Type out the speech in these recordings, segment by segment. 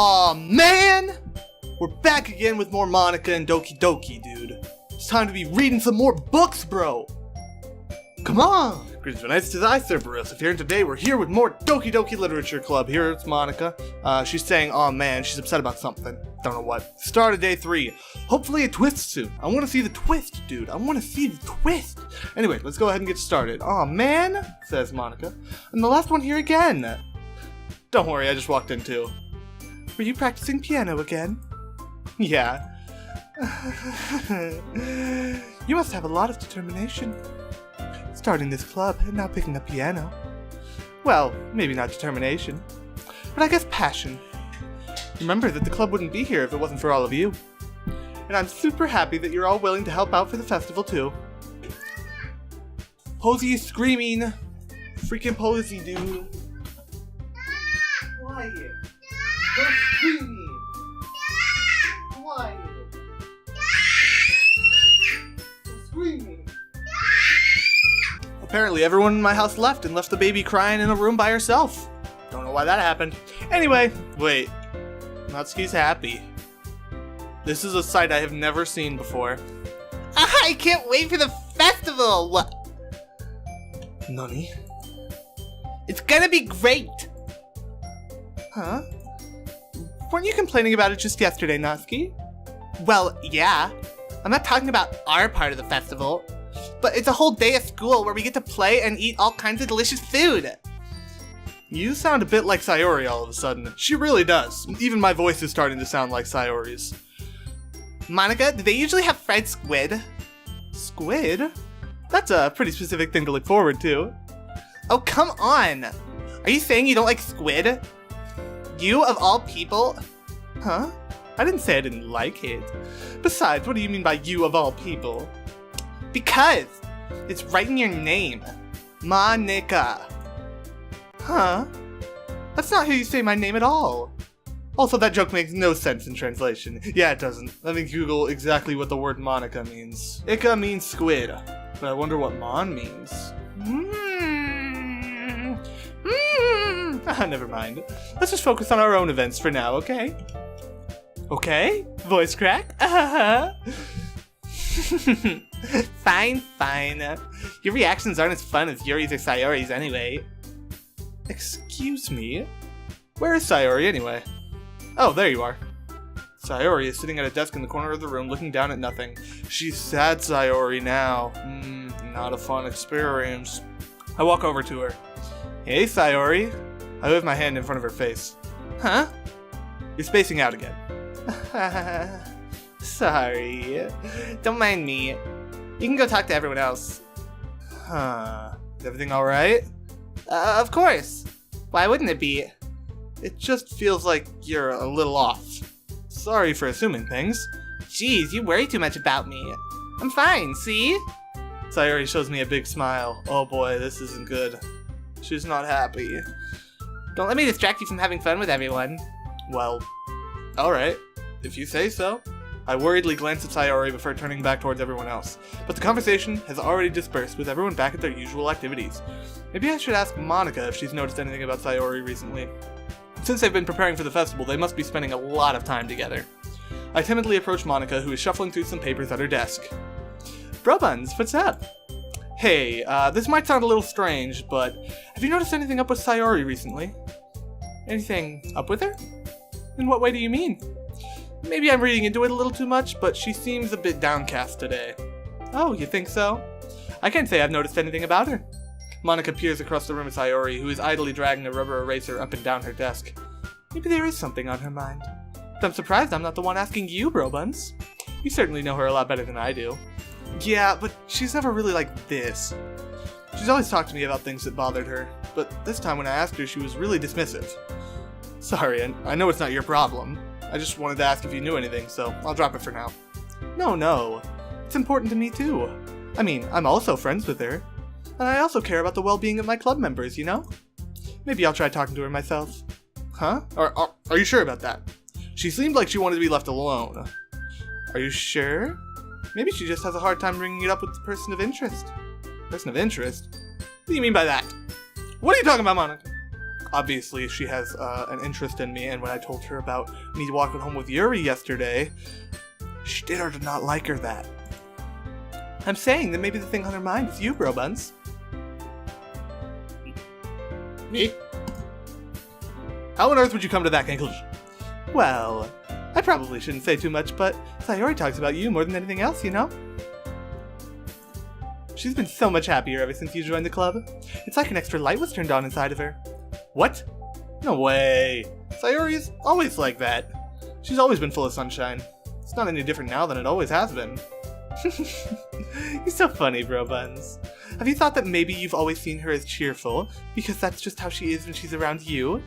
Aw, man! We're back again with more Monica and Doki Doki, dude. It's time to be reading some more books, bro! Come on! Greetings and nights to the iCerberus. Here and today we're here with more Doki Doki Literature Club. Here it's Monica. She's saying, aw man, she's upset about something. Don't know what. Start of day 3. Hopefully a twist soon. I want to see the twist, dude. I want to see the twist. Anyway, let's go ahead and get started. Aw man, says Monica. And the last one here again. Don't worry, I just walked in too. Were you practicing piano again? Yeah. You must have a lot of determination. Starting this club and now picking up piano. Well, maybe not determination, but I guess passion. Remember that the club wouldn't be here if it wasn't for all of you. And I'm super happy that you're all willing to help out for the festival too. Posey is screaming. Freaking Posey, dude. Quiet. Don't scream. Quiet. Don't scream. Apparently everyone in my house left and left the baby crying in a room by herself. Don't know why that happened. Anyway, wait. Natsuki's happy. This is a sight I have never seen before. I can't wait for the festival! What? Nani? It's gonna be great! Huh? Weren't you complaining about it just yesterday, Natsuki? Well, yeah. I'm not talking about our part of the festival. But it's a whole day of school where we get to play and eat all kinds of delicious food. You sound a bit like Sayori all of a sudden. She really does. Even my voice is starting to sound like Sayori's. Monica, do they usually have fried squid? Squid? That's a pretty specific thing to look forward to. Oh, come on! Are you saying you don't like squid? You, of all people? Huh? I didn't say I didn't like it. Besides, what do you mean by you, of all people? Because it's right in your name. Monica. Huh? That's not how you say my name at all. Also, that joke makes no sense in translation. Yeah, it doesn't. Let me Google exactly what the word Monica means. Ika means squid, but I wonder what Mon means. Never mind. Let's just focus on our own events for now, okay? Okay? Voice crack? Fine, fine. Your reactions aren't as fun as Yuri's or Sayori's anyway. Excuse me? Where is Sayori anyway? Oh, there you are. Sayori is sitting at a desk in the corner of the room looking down at nothing. She's sad Sayori now. Not a fun experience. I walk over to her. Hey Sayori. I wave my hand in front of her face. Huh? You're spacing out again. Sorry. Don't mind me. You can go talk to everyone else. Huh. Is everything alright? Of course. Why wouldn't it be? It just feels like you're a little off. Sorry for assuming things. Jeez, you worry too much about me. I'm fine, see? Sayori shows me a big smile. Oh boy, this isn't good. She's not happy. Don't let me distract you from having fun with everyone. Well, alright. If you say so. I worriedly glanced at Sayori before turning back towards everyone else, but the conversation has already dispersed with everyone back at their usual activities. Maybe I should ask Monica if she's noticed anything about Sayori recently. Since they've been preparing for the festival, they must be spending a lot of time together. I timidly approach Monica, who is shuffling through some papers at her desk. Bro Buns, what's up? Hey, this might sound a little strange, but have you noticed anything up with Sayori recently? Anything up with her? In what way do you mean? Maybe I'm reading into it a little too much, but she seems a bit downcast today. Oh, you think so? I can't say I've noticed anything about her. Monica peers across the room at Sayori, who is idly dragging a rubber eraser up and down her desk. Maybe there is something on her mind. But I'm surprised I'm not the one asking you, Bro Buns. You certainly know her a lot better than I do. Yeah, but she's never really like this. She's always talked to me about things that bothered her, but this time when I asked her, she was really dismissive. Sorry, I know it's not your problem. I just wanted to ask if you knew anything, so I'll drop it for now. No. It's important to me too. I mean, I'm also friends with her. And I also care about the well-being of my club members, you know? Maybe I'll try talking to her myself. Huh? Are you sure about that? She seemed like she wanted to be left alone. Are you sure? Maybe she just has a hard time bringing it up with the person of interest. Person of interest? What do you mean by that? What are you talking about, Monica? Obviously, she has an interest in me, and when I told her about me walking home with Yuri yesterday, she did or did not like her that. I'm saying that maybe the thing on her mind is you, bro buns. Me? How on earth would you come to that conclusion? Well, I probably shouldn't say too much, but Sayori talks about you more than anything else, you know? She's been so much happier ever since you joined the club. It's like an extra light was turned on inside of her. What? No way. Sayori's always like that. She's always been full of sunshine. It's not any different now than it always has been. You're so funny, bro buns. Have you thought that maybe you've always seen her as cheerful, because that's just how she is when she's around you?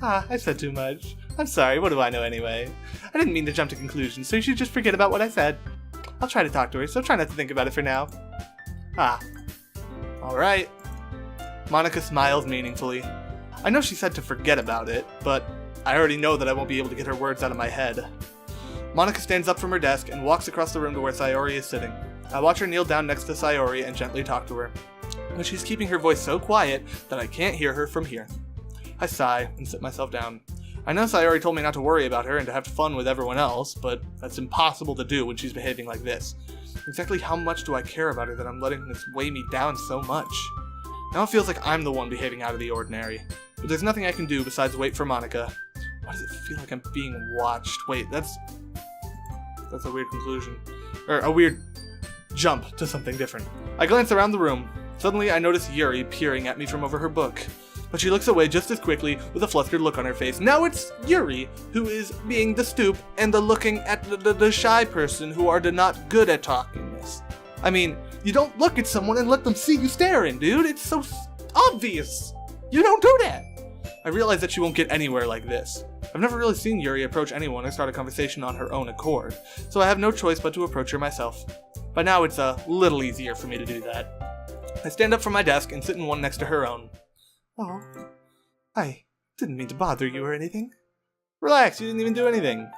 I said too much. I'm sorry, what do I know anyway? I didn't mean to jump to conclusions, so you should just forget about what I said. I'll try to talk to her, so try not to think about it for now. Alright. Monica smiles meaningfully. I know she said to forget about it, but I already know that I won't be able to get her words out of my head. Monica stands up from her desk and walks across the room to where Sayori is sitting. I watch her kneel down next to Sayori and gently talk to her, but she's keeping her voice so quiet that I can't hear her from here. I sigh and sit myself down. I know Sayori told me not to worry about her and to have fun with everyone else, but that's impossible to do when she's behaving like this. Exactly how much do I care about her that I'm letting this weigh me down so much? Now it feels like I'm the one behaving out of the ordinary, but there's nothing I can do besides wait for Monica. Why does it feel like I'm being watched? Wait, that's a weird conclusion. Or a weird jump to something different. I glance around the room. Suddenly I notice Yuri peering at me from over her book. But she looks away just as quickly with a flustered look on her face. Now it's Yuri who is being the stoop and the looking at the shy person who are the not good at talkingness. I mean, you don't look at someone and let them see you staring, dude. It's so obvious. You don't do that. I realize that she won't get anywhere like this. I've never really seen Yuri approach anyone or start a conversation on her own accord, so I have no choice but to approach her myself. By now it's a little easier for me to do that. I stand up from my desk and sit in one next to her own. Oh, I didn't mean to bother you or anything. Relax, you didn't even do anything.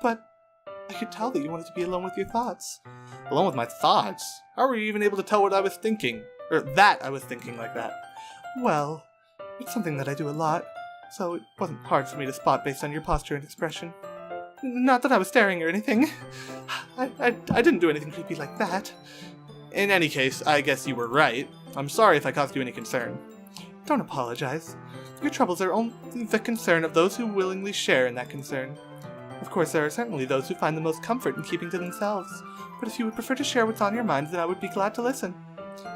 But I could tell that you wanted to be alone with your thoughts. Alone with my thoughts? How were you even able to tell what I was thinking? Or that I was thinking like that? Well, it's something that I do a lot, so it wasn't hard for me to spot based on your posture and expression. Not that I was staring or anything. I didn't do anything creepy like that. In any case, I guess you were right. I'm sorry if I caused you any concern. Don't apologize. Your troubles are only the concern of those who willingly share in that concern. Of course, there are certainly those who find the most comfort in keeping to themselves, but if you would prefer to share what's on your mind, then I would be glad to listen.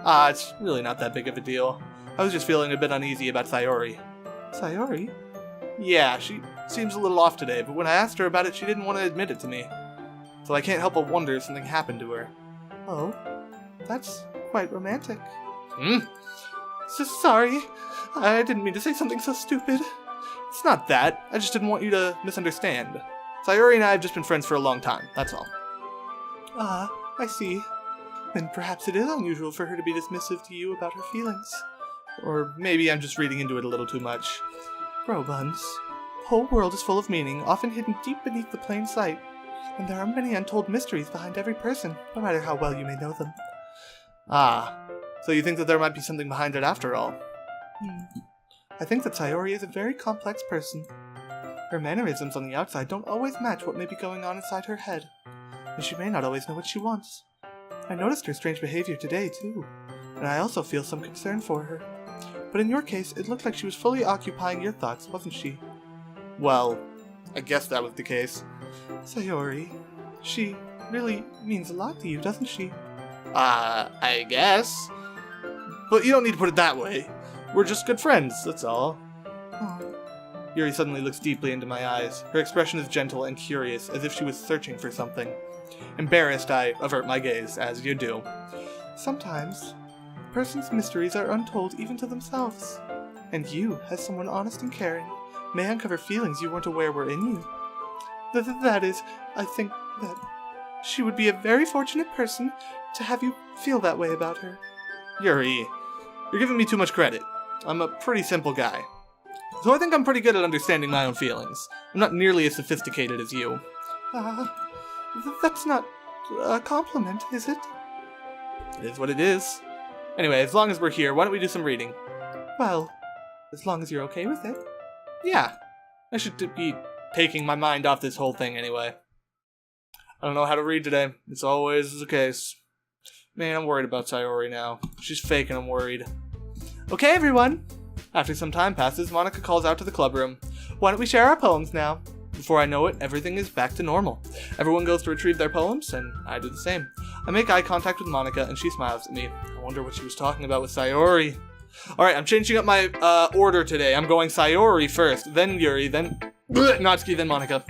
It's really not that big of a deal. I was just feeling a bit uneasy about Sayori. Sayori? Yeah, she seems a little off today, but when I asked her about it, she didn't want to admit it to me. So I can't help but wonder if something happened to her. Oh, that's quite romantic. So sorry. I didn't mean to say something so stupid. It's not that. I just didn't want you to misunderstand. Sayori and I have just been friends for a long time, that's all. I see. Then perhaps it is unusual for her to be dismissive to you about her feelings. Or maybe I'm just reading into it a little too much. Bro buns. The whole world is full of meaning, often hidden deep beneath the plain sight. And there are many untold mysteries behind every person, no matter how well you may know them. So you think that there might be something behind it after all? I think that Sayori is a very complex person. Her mannerisms on the outside don't always match what may be going on inside her head, and she may not always know what she wants. I noticed her strange behavior today, too, and I also feel some concern for her. But in your case, it looked like she was fully occupying your thoughts, wasn't she? Well, I guess that was the case. Sayori, she really means a lot to you, doesn't she? I guess. But you don't need to put it that way. We're just good friends, that's all. Oh. Yuri suddenly looks deeply into my eyes. Her expression is gentle and curious, as if she was searching for something. Embarrassed, I avert my gaze, as you do. Sometimes, a person's mysteries are untold even to themselves. And you, as someone honest and caring, may uncover feelings you weren't aware were in you. That is, I think that she would be a very fortunate person to have you feel that way about her. Yuri, you're giving me too much credit. I'm a pretty simple guy. So I think I'm pretty good at understanding my own feelings. I'm not nearly as sophisticated as you. That's not a compliment, is it? It is what it is. Anyway, as long as we're here, why don't we do some reading? Well, as long as you're okay with it. Yeah, I should be taking my mind off this whole thing anyway. I don't know how to read today. It's always the case. Man, I'm worried about Sayori now. She's fake and I'm worried. Okay, everyone. After some time passes, Monica calls out to the club room. Why don't we share our poems now? Before I know it, everything is back to normal. Everyone goes to retrieve their poems, and I do the same. I make eye contact with Monica, and she smiles at me. I wonder what she was talking about with Sayori. Alright, I'm changing up my order today. I'm going Sayori first, then Yuri, then Natsuki, then Monica.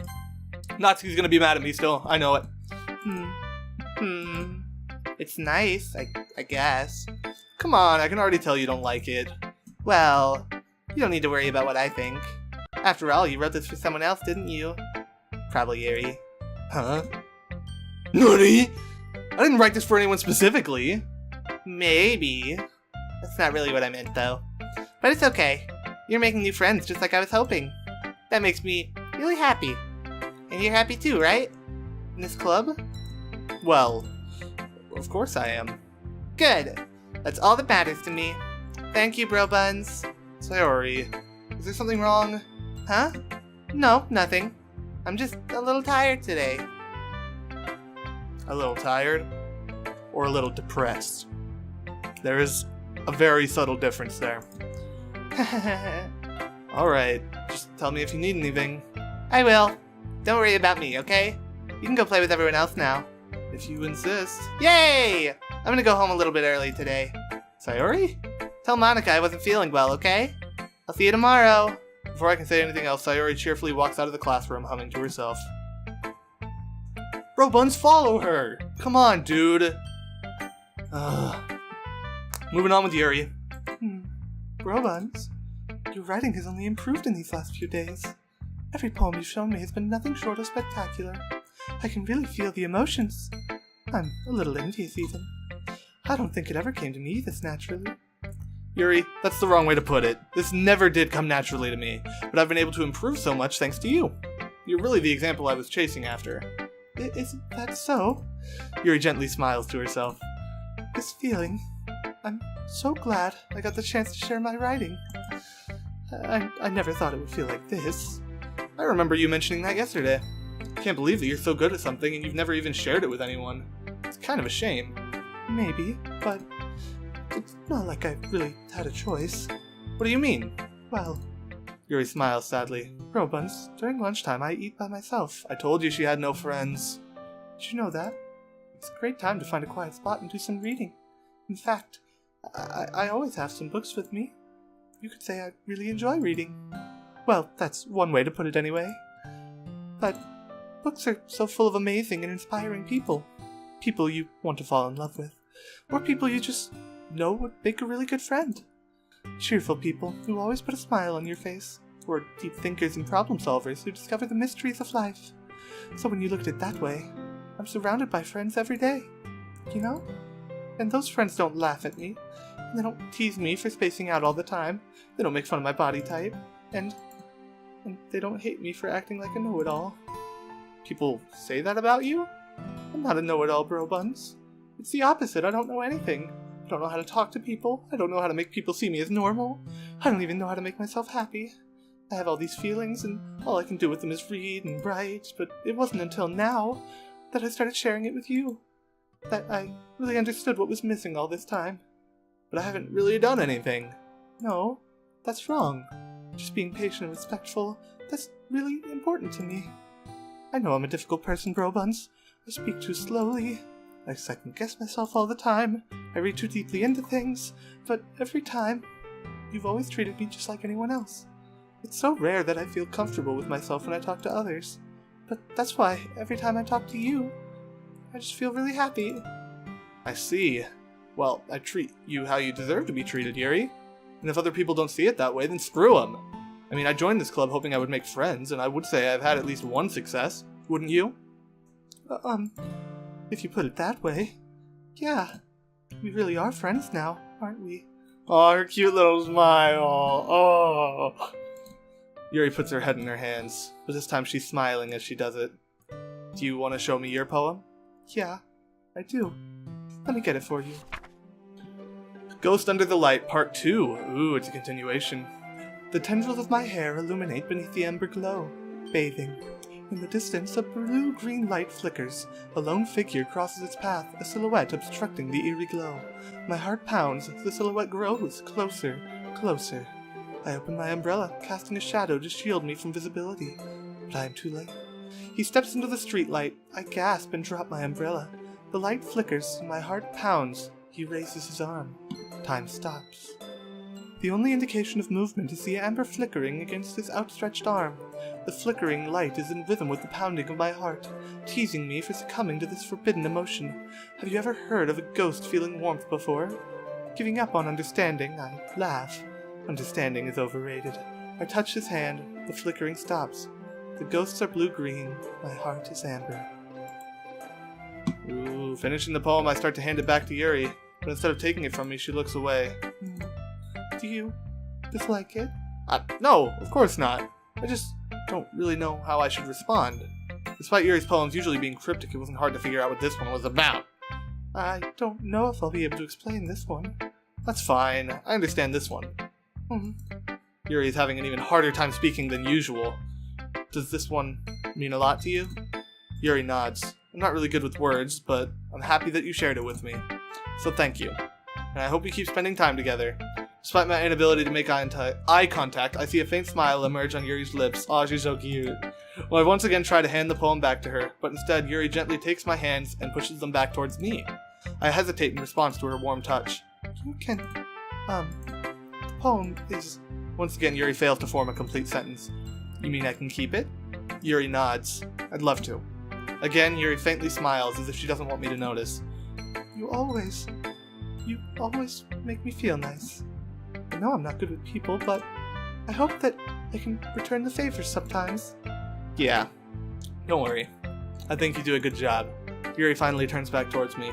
Natsuki's gonna be mad at me still. I know it. It's nice, I guess. Come on, I can already tell you don't like it. Well, you don't need to worry about what I think. After all, you wrote this for someone else, didn't you? Probably Yuri. Huh? Nani? I didn't write this for anyone specifically. Maybe. That's not really what I meant, though. But it's okay. You're making new friends just like I was hoping. That makes me really happy. And you're happy too, right? In this club? Well, of course I am. Good. That's all that matters to me. Thank you, bro buns. Sorry. Is there something wrong? Huh? No, nothing. I'm just a little tired today. A little tired? Or a little depressed? There is a very subtle difference there. Alright, just tell me if you need anything. I will. Don't worry about me, okay? You can go play with everyone else now. If you insist. Yay! I'm gonna go home a little bit early today. Sayori? Tell Monica I wasn't feeling well, okay? I'll see you tomorrow. Before I can say anything else, Sayori cheerfully walks out of the classroom, humming to herself. Bro buns, follow her! Come on, dude! Moving on with Yuri. Bro buns, your writing has only improved in these last few days. Every poem you've shown me has been nothing short of spectacular. I can really feel the emotions. I'm a little envious even. I don't think it ever came to me this naturally. Yuri, that's the wrong way to put it. This never did come naturally to me, but I've been able to improve so much thanks to you. You're really the example I was chasing after. Isn't that so? Yuri gently smiles to herself. This feeling, I'm so glad I got the chance to share my writing. I never thought it would feel like this. I remember you mentioning that yesterday. I can't believe that you're so good at something and you've never even shared it with anyone. It's kind of a shame. Maybe, but it's not like I really had a choice. What do you mean? Well, Yuri smiles sadly. Bro buns, during lunchtime I eat by myself. I told you she had no friends. Did you know that? It's a great time to find a quiet spot and do some reading. In fact, I always have some books with me. You could say I really enjoy reading. Well, that's one way to put it anyway. But books are so full of amazing and inspiring people. People you want to fall in love with. Or people you just know would make a really good friend. Cheerful people who always put a smile on your face. Or deep thinkers and problem solvers who discover the mysteries of life. So when you look at it that way, I'm surrounded by friends every day. You know? And those friends don't laugh at me. And they don't tease me for spacing out all the time. They don't make fun of my body type. And they don't hate me for acting like a know-it-all. People say that about you? I'm not a know-it-all, bro buns. It's the opposite. I don't know anything. I don't know how to talk to people. I don't know how to make people see me as normal. I don't even know how to make myself happy. I have all these feelings, and all I can do with them is read and write, but it wasn't until now that I started sharing it with you that I really understood what was missing all this time. But I haven't really done anything. No, that's wrong. Just being patient and respectful, that's really important to me. I know I'm a difficult person, bro buns. I speak too slowly. I second-guess myself all the time. I read too deeply into things. But every time, you've always treated me just like anyone else. It's so rare that I feel comfortable with myself when I talk to others. But that's why, every time I talk to you, I just feel really happy. I see. Well, I treat you how you deserve to be treated, Yuri. And if other people don't see it that way, then screw them. I mean, I joined this club hoping I would make friends, and I would say I've had at least one success. Wouldn't you? If you put it that way, yeah. We really are friends now, aren't we? Oh, her cute little smile. Oh. Yuri puts her head in her hands, but this time she's smiling as she does it. Do you want to show me your poem? Yeah, I do. Let me get it for you. Ghost Under the Light, Part 2. Ooh, it's a continuation. The tendrils of my hair illuminate beneath the amber glow. Bathing. In the distance, a blue-green light flickers. A lone figure crosses its path, a silhouette obstructing the eerie glow. My heart pounds. The silhouette grows. Closer. Closer. I open my umbrella, casting a shadow to shield me from visibility. But I am too late. He steps into the streetlight. I gasp and drop my umbrella. The light flickers. My heart pounds. He raises his arm. Time stops. The only indication of movement is the amber flickering against his outstretched arm. The flickering light is in rhythm with the pounding of my heart, teasing me for succumbing to this forbidden emotion. Have you ever heard of a ghost feeling warmth before? Giving up on understanding, I laugh. Understanding is overrated. I touch his hand. The flickering stops. The ghosts are blue-green. My heart is amber. Ooh, finishing the poem, I start to hand it back to Yuri, but instead of taking it from me, she looks away. Do you dislike it? No, of course not. I just don't really know how I should respond. Despite Yuri's poems usually being cryptic, it wasn't hard to figure out what this one was about. I don't know if I'll be able to explain this one. That's fine. I understand this one. Yuri is having an even harder time speaking than usual. Does this one mean a lot to you? Yuri nods. I'm not really good with words, but I'm happy that you shared it with me. So thank you. And I hope we keep spending time together. Despite my inability to make eye contact, I see a faint smile emerge on Yuri's lips. Aw, she's so cute. Well, I once again try to hand the poem back to her, but instead Yuri gently takes my hands and pushes them back towards me. I hesitate in response to her warm touch. You can, the poem is... Once again, Yuri fails to form a complete sentence. You mean I can keep it? Yuri nods. I'd love to. Again, Yuri faintly smiles as if she doesn't want me to notice. You always make me feel nice. I know I'm not good with people, but I hope that I can return the favors sometimes. Yeah, don't worry. I think you do a good job. Yuri finally turns back towards me.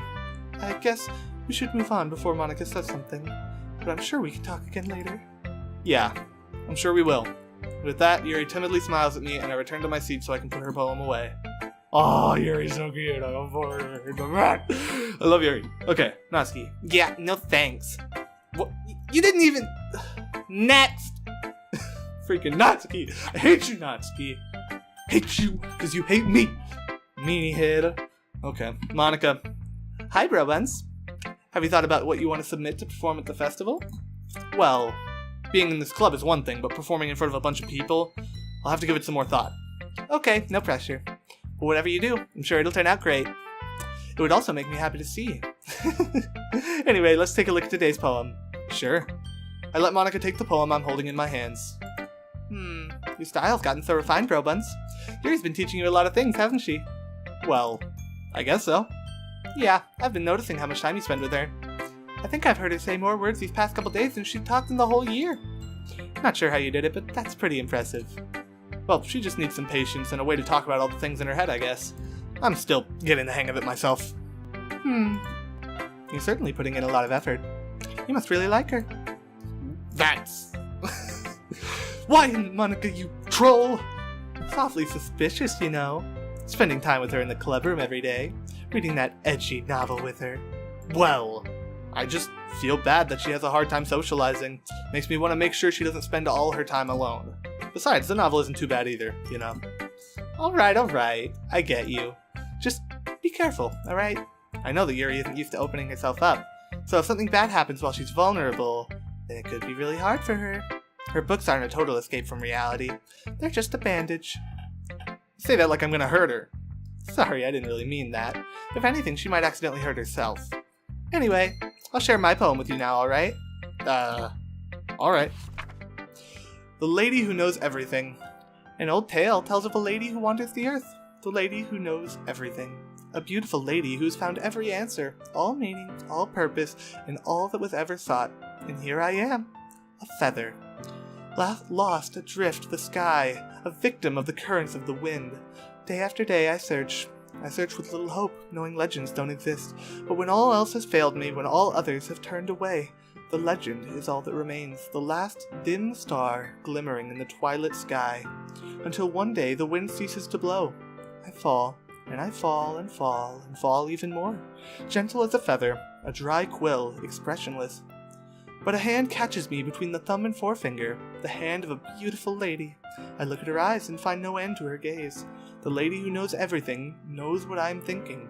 I guess we should move on before Monica says something, but I'm sure we can talk again later. Yeah, I'm sure we will. With that, Yuri timidly smiles at me, and I return to my seat so I can put her poem away. Oh, Yuri's so cute. I love Yuri. Okay, Natsuki. Yeah, no thanks. What? You didn't even... Next! Freaking Natsuki. I hate you, Natsuki. Hate you, because you hate me. Meanie head. Okay, Monica. Hi, bro buns. Have you thought about what you want to submit to perform at the festival? Well, being in this club is one thing, but performing in front of a bunch of people, I'll have to give it some more thought. Okay, no pressure. But whatever you do, I'm sure it'll turn out great. It would also make me happy to see. Anyway, let's take a look at today's poem. Sure. I let Monica take the poem I'm holding in my hands. Your style's gotten so refined, bro buns. Yuri's been teaching you a lot of things, hasn't she? Well, I guess so. Yeah, I've been noticing how much time you spend with her. I think I've heard her say more words these past couple days than she talked in the whole year. Not sure how you did it, but that's pretty impressive. Well, she just needs some patience and a way to talk about all the things in her head, I guess. I'm still getting the hang of it myself. You're certainly putting in a lot of effort. You must really like her. That's... Why, Monica, you troll? It's awfully suspicious, you know. Spending time with her in the clubroom every day. Reading that edgy novel with her. Well, I just feel bad that she has a hard time socializing. Makes me want to make sure she doesn't spend all her time alone. Besides, the novel isn't too bad either, you know. Alright, I get you. Just be careful, alright? I know that Yuri isn't used to opening herself up, so if something bad happens while she's vulnerable, then it could be really hard for her. Her books aren't a total escape from reality. They're just a bandage. You say that like I'm gonna hurt her. Sorry, I didn't really mean that. If anything, she might accidentally hurt herself. Anyway, I'll share my poem with you now, alright? Alright. The Lady Who Knows Everything. An old tale tells of a lady who wanders the earth. The lady who knows everything. A beautiful lady who's found every answer, all meaning, all purpose, and all that was ever sought. And here I am, a feather. Lost adrift the sky, a victim of the currents of the wind. Day after day I search. I search with little hope, knowing legends don't exist. But when all else has failed me, when all others have turned away, the legend is all that remains, the last dim star glimmering in the twilit sky. Until one day the wind ceases to blow. I fall, and I fall, and fall, and fall even more. Gentle as a feather, a dry quill, expressionless. But a hand catches me between the thumb and forefinger, the hand of a beautiful lady. I look at her eyes and find no end to her gaze. The lady who knows everything knows what I am thinking.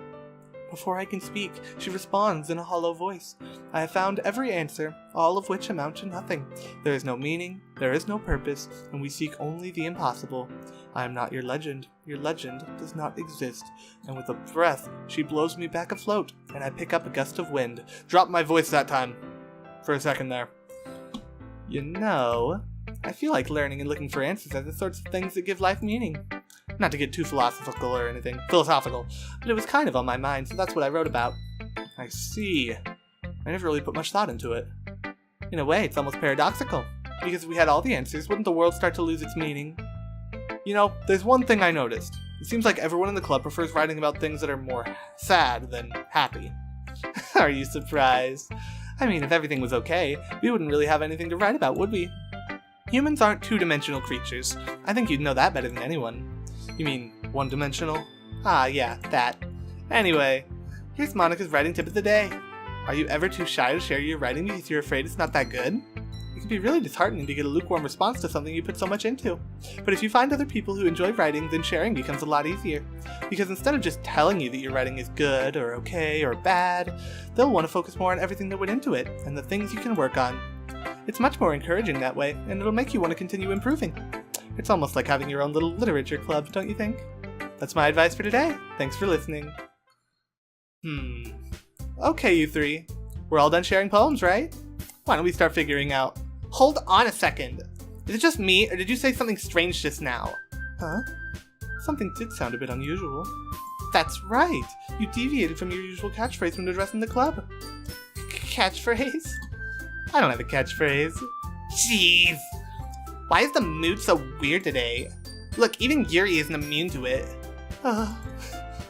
Before I can speak, she responds in a hollow voice. I have found every answer, all of which amount to nothing. There is no meaning, there is no purpose, and we seek only the impossible. I am not your legend does not exist. And with a breath, she blows me back afloat, and I pick up a gust of wind. Drop my voice that time. For a second there. You know, I feel like learning and looking for answers are the sorts of things that give life meaning. Not to get too philosophical or anything, but it was kind of on my mind, so that's what I wrote about. I see. I never really put much thought into it. In a way, it's almost paradoxical, because if we had all the answers, wouldn't the world start to lose its meaning? You know, there's one thing I noticed. It seems like everyone in the club prefers writing about things that are more sad than happy. Are you surprised? I mean, if everything was okay, we wouldn't really have anything to write about, would we? Humans aren't two-dimensional creatures. I think you'd know that better than anyone. You mean one-dimensional? Ah, yeah, that. Anyway, here's Monica's writing tip of the day. Are you ever too shy to share your writing because you're afraid it's not that good? It can be really disheartening to get a lukewarm response to something you put so much into. But if you find other people who enjoy writing, then sharing becomes a lot easier. Because instead of just telling you that your writing is good, or okay, or bad, they'll want to focus more on everything that went into it, and the things you can work on. It's much more encouraging that way, and it'll make you want to continue improving. It's almost like having your own little literature club, don't you think? That's my advice for today. Thanks for listening. Okay, you three. We're all done sharing poems, right? Why don't we start figuring out... Hold on a second. Is it just me, or did you say something strange just now? Huh? Something did sound a bit unusual. That's right. You deviated from your usual catchphrase when addressing the club. Catchphrase? I don't have a catchphrase. Jeez. Why is the mood so weird today? Look, even Yuri isn't immune to it.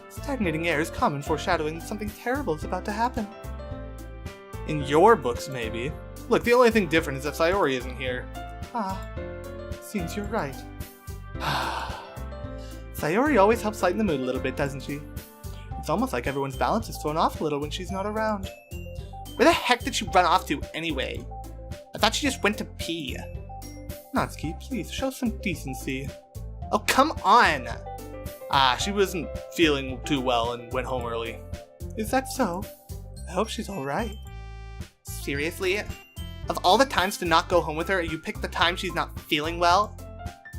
Stagnating air is common foreshadowing that something terrible is about to happen. In your books, maybe. Look, the only thing different is that Sayori isn't here. Seems you're right. Sayori always helps lighten the mood a little bit, doesn't she? It's almost like everyone's balance is thrown off a little when she's not around. Where the heck did she run off to, anyway? I thought she just went to pee. Natsuki, please, show some decency. Oh, come on! She wasn't feeling too well and went home early. Is that so? I hope she's alright. Seriously? Of all the times to not go home with her, you picked the time she's not feeling well?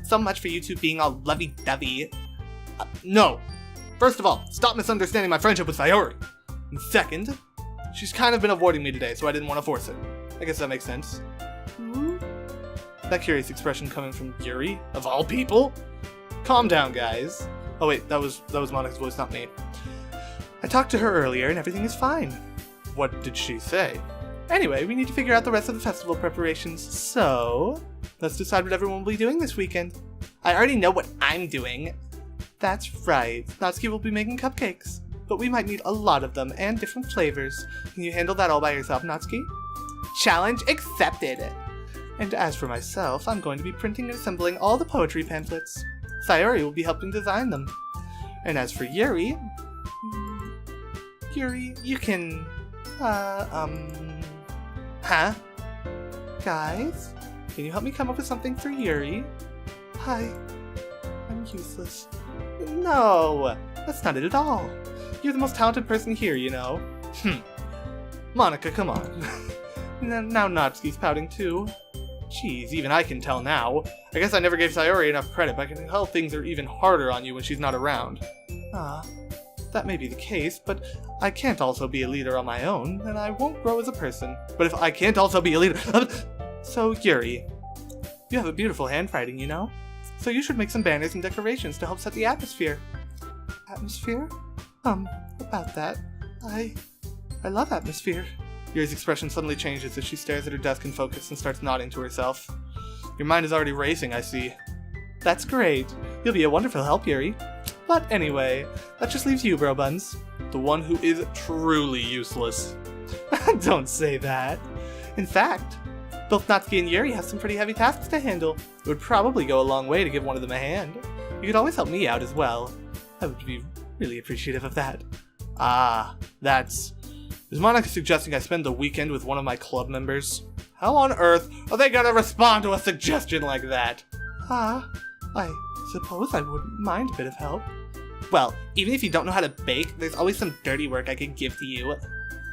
So much for you two being all lovey-dovey. No! First of all, stop misunderstanding my friendship with Sayori. And second, she's kind of been avoiding me today, so I didn't want to force it. I guess that makes sense. That curious expression coming from Yuri, of all people? Calm down, guys. Oh wait, that was Monica's voice, not me. I talked to her earlier and everything is fine. What did she say? Anyway, we need to figure out the rest of the festival preparations, so... let's decide what everyone will be doing this weekend. I already know what I'm doing. That's right, Natsuki will be making cupcakes. But we might need a lot of them, and different flavors. Can you handle that all by yourself, Natsuki? Challenge accepted! And as for myself, I'm going to be printing and assembling all the poetry pamphlets. Sayori will be helping design them. And as for Yuri... Yuri, you can... Huh? Guys? Can you help me come up with something for Yuri? Hi. I'm useless. No! That's not it at all. You're the most talented person here, you know. Monica, come on. Now Natsuki's pouting too. Jeez, even I can tell now. I guess I never gave Sayori enough credit, but I can tell things are even harder on you when she's not around. That may be the case, but I can't also be a leader on my own, and I won't grow as a person. But if I can't also be a leader... So, Yuri, you have a beautiful handwriting, you know? So you should make some banners and decorations to help set the atmosphere. Atmosphere? About that, I love atmosphere. Yuri's expression suddenly changes as she stares at her desk in focus and starts nodding to herself. Your mind is already racing, I see. That's great. You'll be a wonderful help, Yuri. But anyway, that just leaves you, Bro Buns. The one who is truly useless. Don't say that. In fact, both Natsuki and Yuri have some pretty heavy tasks to handle. It would probably go a long way to give one of them a hand. You could always help me out as well. I would be really appreciative of that. Is Monica suggesting I spend the weekend with one of my club members? How on earth are they gonna respond to a suggestion like that? I suppose I wouldn't mind a bit of help. Well, even if you don't know how to bake, there's always some dirty work I could give to you.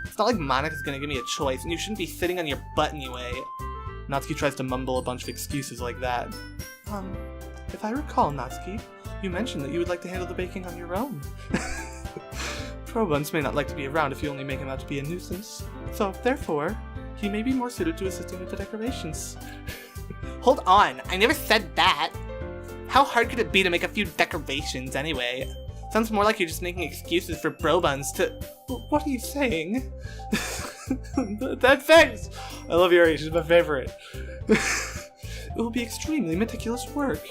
It's not like Monika's gonna give me a choice, and you shouldn't be sitting on your butt anyway. Natsuki tries to mumble a bunch of excuses like that. If I recall, Natsuki, you mentioned that you would like to handle the baking on your own. Probuns may not like to be around if you only make him out to be a nuisance, so therefore, he may be more suited to assisting with the decorations. Hold on, I never said that! How hard could it be to make a few decorations anyway? Sounds more like you're just making excuses for Probuns to— What are you saying? That face! I love Yuri, she's my favorite. It will be extremely meticulous work.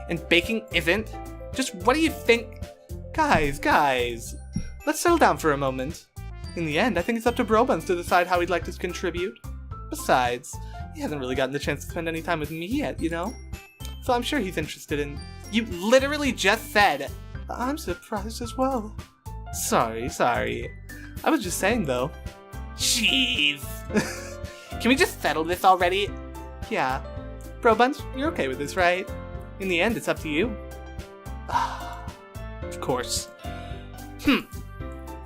And baking isn't? Just what do you think? Guys, let's settle down for a moment. In the end, I think it's up to Probuns to decide how he'd like to contribute. Besides, he hasn't really gotten the chance to spend any time with me yet, you know? So I'm sure he's interested in— You literally just said— I'm surprised as well. Sorry. I was just saying, though. Jeez. Can we just settle this already? Yeah. Probuns, you're okay with this, right? In the end, it's up to you. Of course.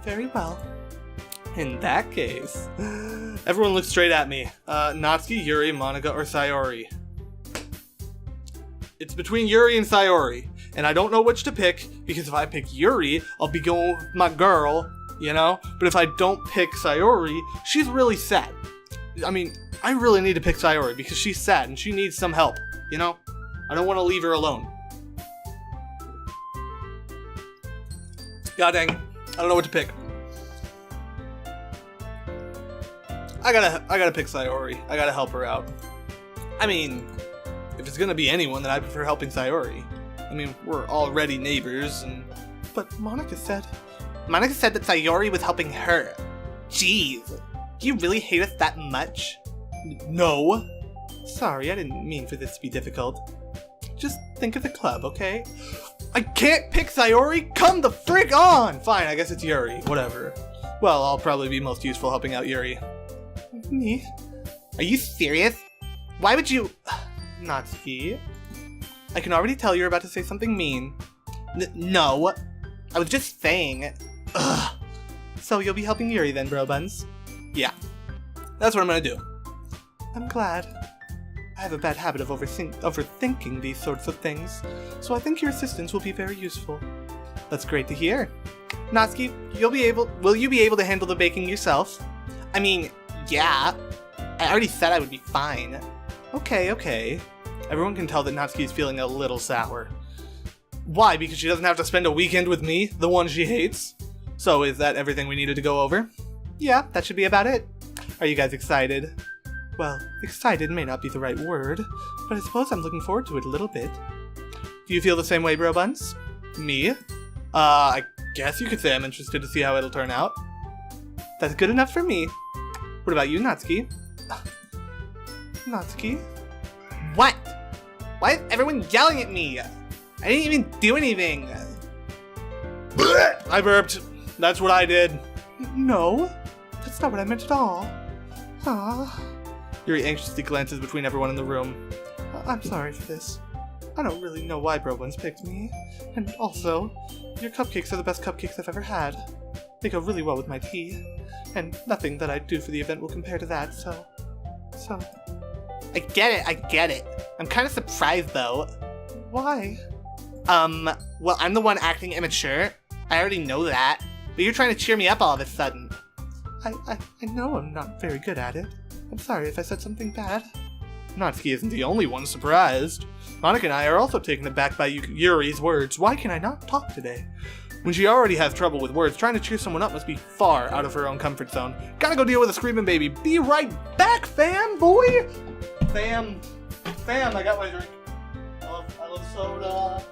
Very well. In that case, everyone looks straight at me. Natsuki, Yuri, Monika, or Sayori? It's between Yuri and Sayori, and I don't know which to pick, because if I pick Yuri, I'll be going with my girl, you know? But if I don't pick Sayori, she's really sad. I mean, I really need to pick Sayori, because she's sad, and she needs some help, you know? I don't want to leave her alone. God dang, I don't know what to pick. I gotta pick Sayori. I gotta help her out. I mean, if it's gonna be anyone, then I prefer helping Sayori. I mean, we're already neighbors, and— But Monika said that Sayori was helping her. Jeez. Do you really hate us that much? No. Sorry, I didn't mean for this to be difficult. Just think of the club, okay? I can't pick Sayori? Come the frick on! Fine, I guess it's Yuri. Whatever. Well, I'll probably be most useful helping out Yuri. Me? Are you serious? Why would you— Natsuki? I can already tell you're about to say something mean. No. I was just saying. Ugh. So you'll be helping Yuri then, Probuns? Yeah. That's what I'm gonna do. I'm glad. I have a bad habit of overthinking these sorts of things, so I think your assistance will be very useful. That's great to hear. Natsuki, will you be able to handle the baking yourself? I mean, yeah. I already said I would be fine. Okay. Everyone can tell that Natsuki is feeling a little sour. Why? Because she doesn't have to spend a weekend with me, the one she hates? So is that everything we needed to go over? Yeah, that should be about it. Are you guys excited? Well, excited may not be the right word, but I suppose I'm looking forward to it a little bit. Do you feel the same way, Probuns? Me? I guess you could say I'm interested to see how it'll turn out. That's good enough for me. What about you, Natsuki? Natsuki? What? Why is everyone yelling at me? I didn't even do anything. I burped. That's what I did. No, that's not what I meant at all. Yuri anxiously glances between everyone in the room. I'm sorry for this. I don't really know why Probuns picked me. And also, your cupcakes are the best cupcakes I've ever had. They go really well with my tea. And nothing that I do for the event will compare to that, so... I get it. I'm kind of surprised, though. Why? Well, I'm the one acting immature. I already know that. But you're trying to cheer me up all of a sudden. I know I'm not very good at it. I'm sorry if I said something bad. Natsuki isn't the only one surprised. Monika and I are also taken aback by Yuri's words. Why can I not talk today? When she already has trouble with words, trying to cheer someone up must be far out of her own comfort zone. Gotta go deal with a screaming baby. Be right back, fam, boy! Fam, I got my drink. I love soda.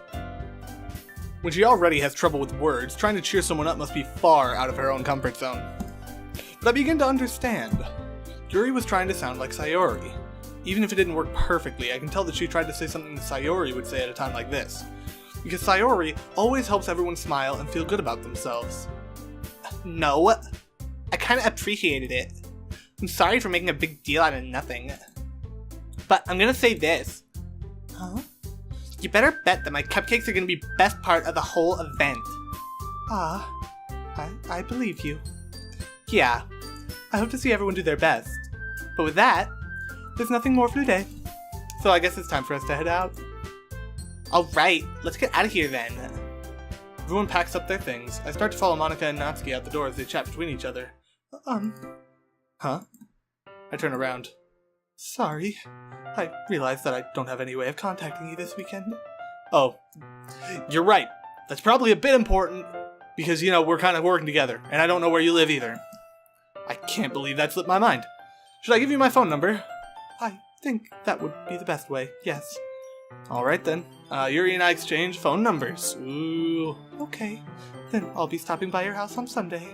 When she already has trouble with words, trying to cheer someone up must be far out of her own comfort zone. But I begin to understand. Yuri was trying to sound like Sayori. Even if it didn't work perfectly, I can tell that she tried to say something that Sayori would say at a time like this. Because Sayori always helps everyone smile and feel good about themselves. No, I kinda appreciated it. I'm sorry for making a big deal out of nothing. But I'm gonna say this. Huh? You better bet that my cupcakes are gonna be best part of the whole event. Ah, I believe you. Yeah, I hope to see everyone do their best. But with that, there's nothing more for today. So I guess it's time for us to head out. Alright, let's get out of here then. Everyone packs up their things. I start to follow Monica and Natsuki out the door as they chat between each other. Huh? I turn around. Sorry. I realize that I don't have any way of contacting you this weekend. Oh, you're right. That's probably a bit important because, we're kind of working together, and I don't know where you live either. I can't believe that slipped my mind. Should I give you my phone number? I think that would be the best way, yes. Alright then. Yuri and I exchange phone numbers. Ooh. Okay. Then I'll be stopping by your house on Sunday.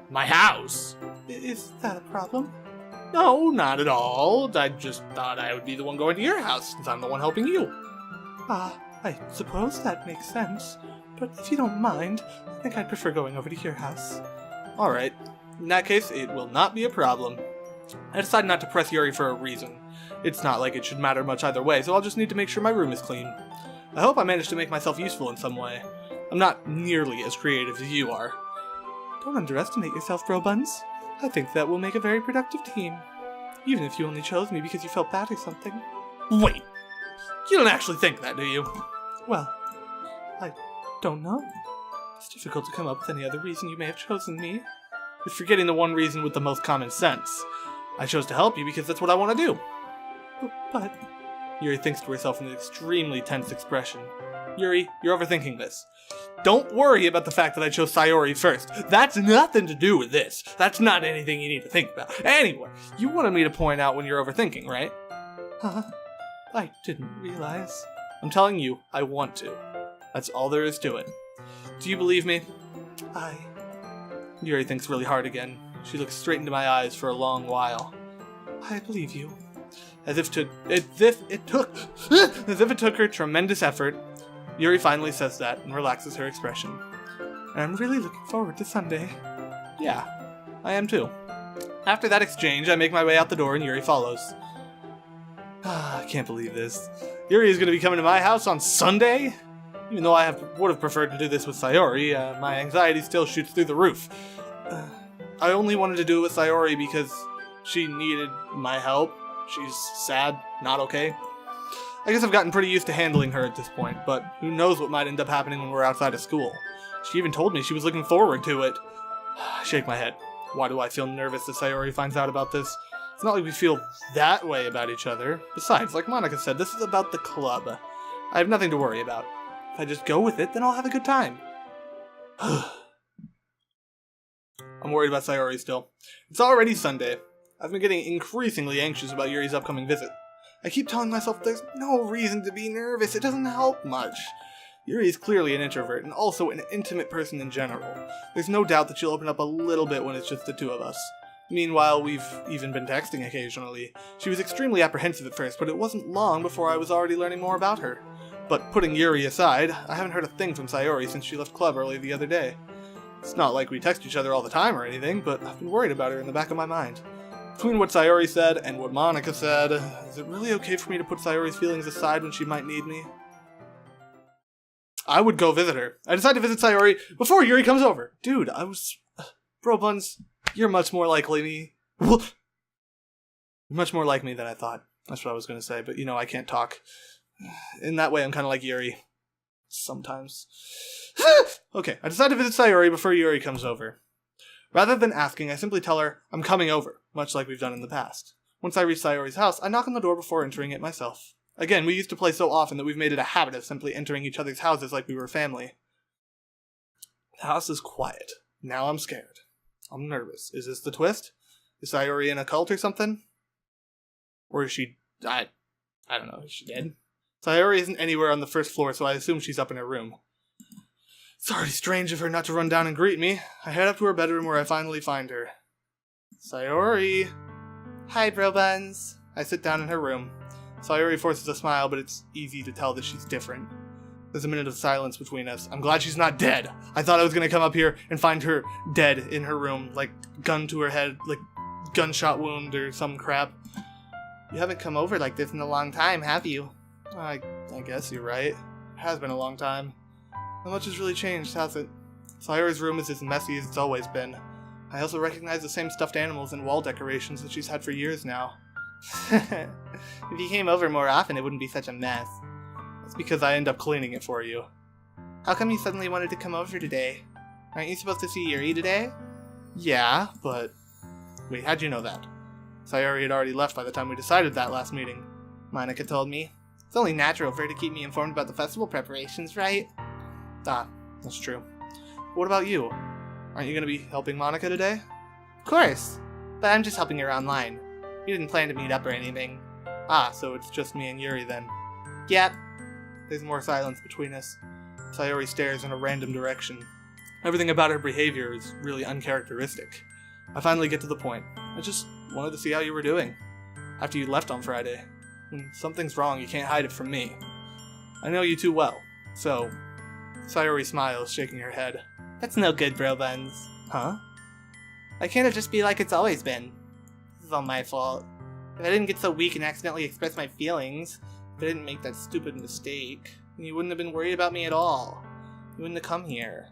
My house? Is that a problem? No, not at all. I just thought I would be the one going to your house since I'm the one helping you. I suppose that makes sense. But if you don't mind, I think I'd prefer going over to your house. Alright. In that case, it will not be a problem. I decided not to press Yuri for a reason. It's not like it should matter much either way, so I'll just need to make sure my room is clean. I hope I managed to make myself useful in some way. I'm not nearly as creative as you are. Don't underestimate yourself, Bro Buns. I think that will make a very productive team. Even if you only chose me because you felt bad or something. Wait! You don't actually think that, do you? Well, I don't know. It's difficult to come up with any other reason you may have chosen me. You're forgetting the one reason with the most common sense. I chose to help you because that's what I want to do. But... Yuri thinks to herself in an extremely tense expression. Yuri, you're overthinking this. Don't worry about the fact that I chose Sayori first. That's nothing to do with this. That's not anything you need to think about. Anyway, you wanted me to point out when you're overthinking, right? I didn't realize. I'm telling you, I want to. That's all there is to it. Do you believe me? Yuri thinks really hard again. She looks straight into my eyes for a long while. I believe you. As if it took her tremendous effort, Yuri finally says that and relaxes her expression. And I'm really looking forward to Sunday. Yeah, I am too. After that exchange, I make my way out the door and Yuri follows. I can't believe this. Yuri is going to be coming to my house on Sunday? Even though I would have preferred to do this with Sayori, my anxiety still shoots through the roof. I only wanted to do it with Sayori because she needed my help. She's sad, not okay. I guess I've gotten pretty used to handling her at this point, but who knows what might end up happening when we're outside of school. She even told me she was looking forward to it. I shake my head. Why do I feel nervous that Sayori finds out about this? It's not like we feel that way about each other. Besides, like Monica said, this is about the club. I have nothing to worry about. If I just go with it, then I'll have a good time. I'm worried about Sayori still. It's already Sunday. I've been getting increasingly anxious about Yuri's upcoming visit. I keep telling myself there's no reason to be nervous, it doesn't help much. Yuri is clearly an introvert, and also an intimate person in general. There's no doubt that she'll open up a little bit when it's just the two of us. Meanwhile, we've even been texting occasionally. She was extremely apprehensive at first, but it wasn't long before I was already learning more about her. But putting Yuri aside, I haven't heard a thing from Sayori since she left club early the other day. It's not like we text each other all the time or anything, but I've been worried about her in the back of my mind. Between what Sayori said and what Monica said, is it really okay for me to put Sayori's feelings aside when she might need me? I would go visit her. I decided to visit Sayori before Yuri comes over. Dude, Bro Buns, you're much more likely me. Much more like me than I thought. That's what I was going to say, but I can't talk. In that way, I'm kind of like Yuri. Sometimes. Okay, I decided to visit Sayori before Yuri comes over. Rather than asking, I simply tell her I'm coming over, much like we've done in the past. Once I reach Sayori's house, I knock on the door before entering it myself. Again, we used to play so often that we've made it a habit of simply entering each other's houses like we were family. The house is quiet. Now I'm scared. I'm nervous. Is this the twist? Is Sayori in a cult or something? Or is she... I don't know. Is she dead? Sayori isn't anywhere on the first floor, so I assume she's up in her room. It's already strange of her not to run down and greet me. I head up to her bedroom where I finally find her. Sayori. Hi, Bro Buns. I sit down in her room. Sayori forces a smile, but it's easy to tell that she's different. There's a minute of silence between us. I'm glad she's not dead. I thought I was going to come up here and find her dead in her room, like gun to her head, like gunshot wound or some crap. You haven't come over like this in a long time, have you? I guess you're right. It has been a long time. Not much has really changed, has it? Sayori's room is as messy as it's always been. I also recognize the same stuffed animals and wall decorations that she's had for years now. If you came over more often, it wouldn't be such a mess. That's because I end up cleaning it for you. How come you suddenly wanted to come over today? Aren't you supposed to see Yuri today? Yeah, but... Wait, how'd you know that? Sayori had already left by the time we decided that last meeting. Monica told me. It's only natural for her to keep me informed about the festival preparations, right? Ah, that's true. What about you? Aren't you going to be helping Monica today? Of course, but I'm just helping her online. We didn't plan to meet up or anything. Ah, so it's just me and Yuri then. Yep. There's more silence between us. Sayori stares in a random direction. Everything about her behavior is really uncharacteristic. I finally get to the point. I just wanted to see how you were doing. After you left on Friday. When something's wrong, you can't hide it from me. I know you too well, so... Sayori smiles, shaking her head. That's no good, bro buns. Huh? Why can't it just be like it's always been? This is all my fault. If I didn't get so weak and accidentally express my feelings, if I didn't make that stupid mistake, then you wouldn't have been worried about me at all. You wouldn't have come here.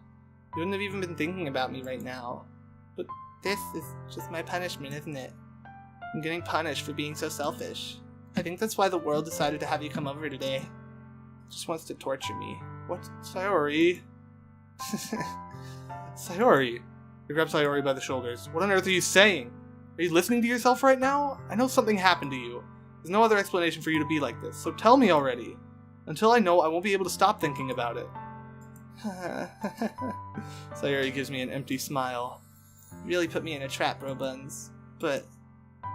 You wouldn't have even been thinking about me right now. But this is just my punishment, isn't it? I'm getting punished for being so selfish. I think that's why the world decided to have you come over today. It just wants to torture me. What? Sayori? Sayori. I grab Sayori by the shoulders. What on earth are you saying? Are you listening to yourself right now? I know something happened to you. There's no other explanation for you to be like this, so tell me already. Until I know, I won't be able to stop thinking about it. Sayori gives me an empty smile. You really put me in a trap, bro buns. But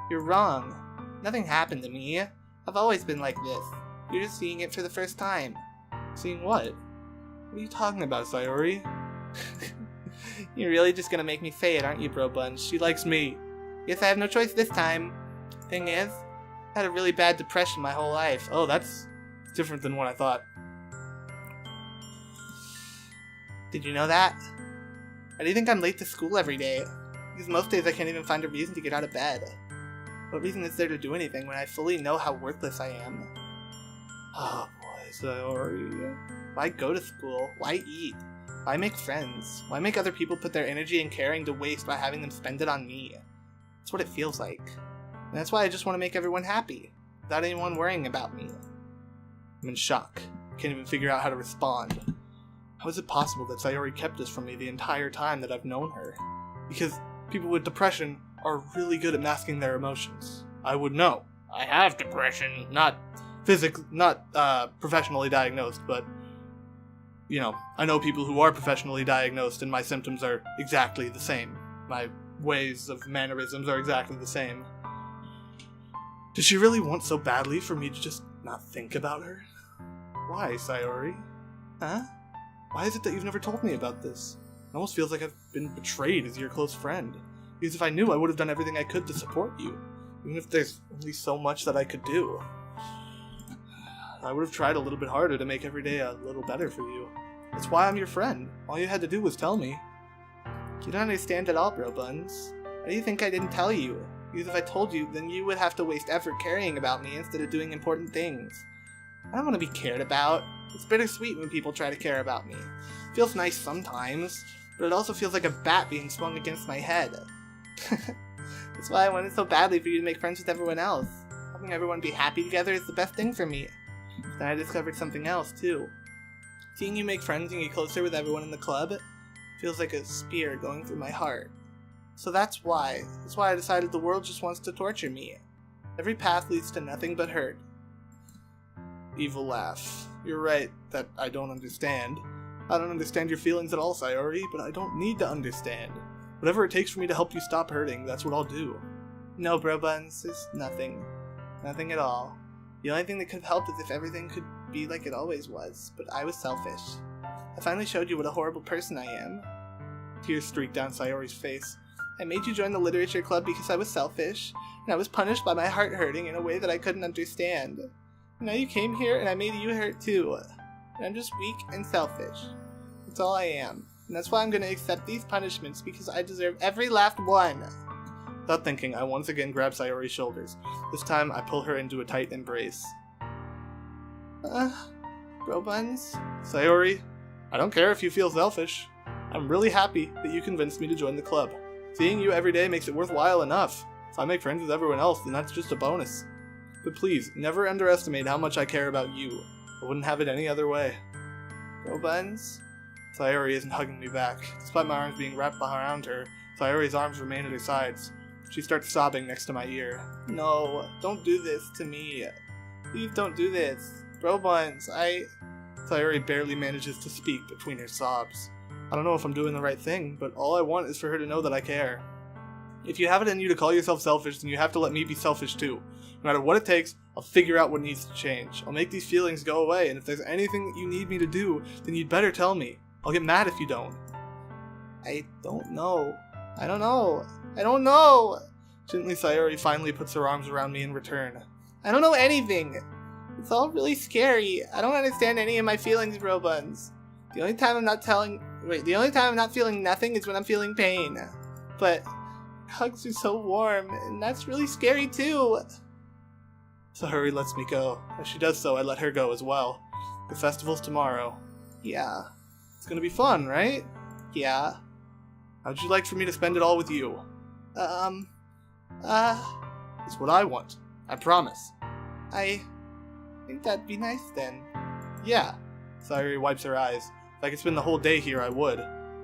you're wrong. Nothing happened to me. I've always been like this. You're just seeing it for the first time. Seeing what? What are you talking about, Sayori? You're really just gonna make me say it, aren't you, bro buns? She likes me. Guess I have no choice this time. Thing is, I had a really bad depression my whole life. Oh, that's different than what I thought. Did you know that? Why do you think I'm late to school every day? Because most days I can't even find a reason to get out of bed. What reason is there to do anything when I fully know how worthless I am? Oh boy, Sayori. Why go to school? Why eat? Why make friends? Why make other people put their energy and caring to waste by having them spend it on me? That's what it feels like. And that's why I just want to make everyone happy, without anyone worrying about me. I'm in shock. Can't even figure out how to respond. How is it possible that Sayori kept this from me the entire time that I've known her? Because people with depression are really good at masking their emotions. I would know. I have depression. Not professionally diagnosed, but, you know, I know people who are professionally diagnosed and my symptoms are exactly the same. My ways of mannerisms are exactly the same. Did she really want so badly for me to just not think about her? Why, Sayori? Huh? Why is it that you've never told me about this? It almost feels like I've been betrayed as your close friend. Because if I knew, I would have done everything I could to support you. Even if there's only so much that I could do. I would have tried a little bit harder to make every day a little better for you. That's why I'm your friend. All you had to do was tell me. You don't understand at all, bro buns. Why do you think I didn't tell you? Because if I told you, then you would have to waste effort caring about me instead of doing important things. I don't want to be cared about. It's bittersweet when people try to care about me. It feels nice sometimes, but it also feels like a bat being swung against my head. That's why I wanted so badly for you to make friends with everyone else. Having everyone be happy together is the best thing for me. Then I discovered something else, too. Seeing you make friends and get closer with everyone in the club feels like a spear going through my heart. So that's why I decided the world just wants to torture me. Every path leads to nothing but hurt. Evil laugh. You're right that I don't understand. I don't understand your feelings at all, Sayori, but I don't need to understand. Whatever it takes for me to help you stop hurting, that's what I'll do. No, bro buns, there's nothing. Nothing at all. The only thing that could have helped is if everything could be like it always was, but I was selfish. I finally showed you what a horrible person I am. Tears streaked down Sayori's face. I made you join the literature club because I was selfish, and I was punished by my heart hurting in a way that I couldn't understand. And now you came here and I made you hurt too. And I'm just weak and selfish. That's all I am. And that's why I'm going to accept these punishments because I deserve every last one. Without thinking, I once again grab Sayori's shoulders. This time, I pull her into a tight embrace. Bro buns? Sayori, I don't care if you feel selfish. I'm really happy that you convinced me to join the club. Seeing you every day makes it worthwhile enough. If I make friends with everyone else, then that's just a bonus. But please, never underestimate how much I care about you. I wouldn't have it any other way. Bro buns? Sayori isn't hugging me back. Despite my arms being wrapped around her, Sayori's arms remain at her sides. She starts sobbing next to my ear. No, don't do this to me. Please don't do this. Bro buns, Sayori barely manages to speak between her sobs. I don't know if I'm doing the right thing, but all I want is for her to know that I care. If you have it in you to call yourself selfish, then you have to let me be selfish too. No matter what it takes, I'll figure out what needs to change. I'll make these feelings go away, and if there's anything that you need me to do, then you'd better tell me. I'll get mad if you don't. I don't know. I don't know. Gently, Sayori finally puts her arms around me in return. I don't know anything. It's all really scary. I don't understand any of my feelings, bro buns. The only time I'm not feeling nothing is when I'm feeling pain. But hugs are so warm, and that's really scary too. Sayori lets me go. As she does so, I let her go as well. The festival's tomorrow. Yeah. It's gonna be fun, right? Yeah. How'd you like for me to spend it all with you? It's what I want. I promise. I think that'd be nice then. Yeah. Sayori wipes her eyes. If I could spend the whole day here, I would.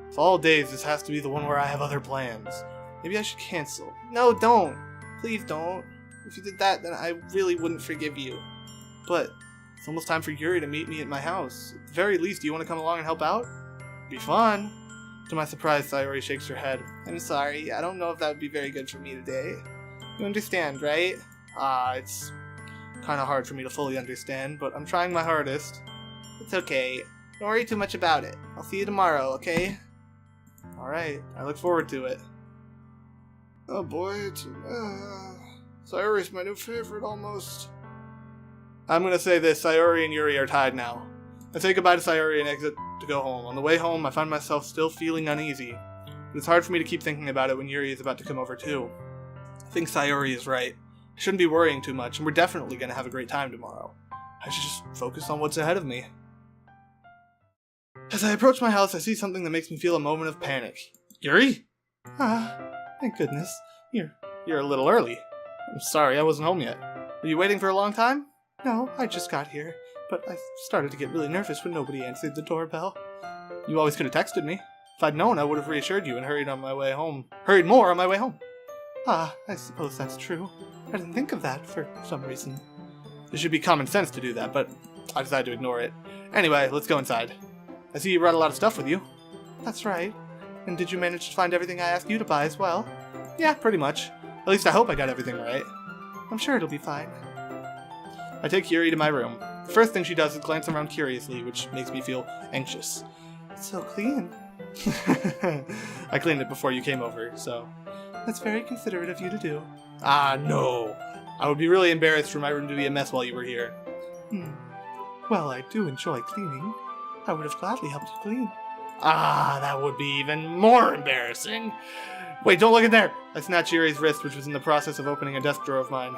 If all days, this has to be the one where I have other plans. Maybe I should cancel. No, don't. Please don't. If you did that, then I really wouldn't forgive you. But it's almost time for Yuri to meet me at my house. At the very least, do you want to come along and help out? It'd be fun. To my surprise, Sayori shakes her head. I'm sorry. I don't know if that would be very good for me today. You understand, right? It's kind of hard for me to fully understand, but I'm trying my hardest. It's okay. Don't worry too much about it. I'll see you tomorrow, okay? Alright, I look forward to it. Oh boy, Sayori's my new favorite almost. I'm gonna say this, Sayori and Yuri are tied now. I say goodbye to Sayori and exit to go home. On the way home, I find myself still feeling uneasy. And it's hard for me to keep thinking about it when Yuri is about to come over too. I think Sayori is right. I shouldn't be worrying too much, and we're definitely gonna have a great time tomorrow. I should just focus on what's ahead of me. As I approach my house, I see something that makes me feel a moment of panic. Yuri? Thank goodness. You're a little early. I'm sorry, I wasn't home yet. Were you waiting for a long time? No, I just got here, but I started to get really nervous when nobody answered the doorbell. You always could have texted me. If I'd known, I would have reassured you and hurried more on my way home. I suppose that's true. I didn't think of that for some reason. It should be common sense to do that, but I decided to ignore it. Anyway, let's go inside. I see you brought a lot of stuff with you. That's right. And did you manage to find everything I asked you to buy as well? Yeah, pretty much. At least I hope I got everything right. I'm sure it'll be fine. I take Yuri to my room. The first thing she does is glance around curiously, which makes me feel anxious. It's so clean. I cleaned it before you came over, so... That's very considerate of you to do. No. I would be really embarrassed for my room to be a mess while you were here. Well, I do enjoy cleaning. I would have gladly helped you clean. That would be even more embarrassing. Wait, don't look in there! I snatched Yuri's wrist, which was in the process of opening a desk drawer of mine.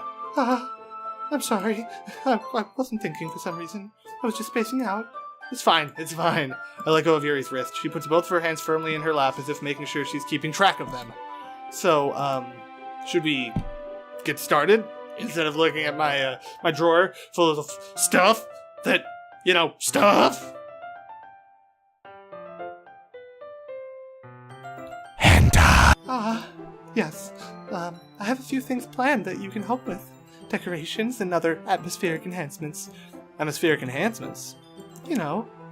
I'm sorry. I wasn't thinking for some reason. I was just spacing out. It's fine. I let go of Yuri's wrist. She puts both of her hands firmly in her lap as if making sure she's keeping track of them. So, should we get started? Instead of looking at my drawer full of stuff that, stuff? Yes. I have a few things planned that you can help with. Decorations and other atmospheric enhancements. Atmospheric enhancements?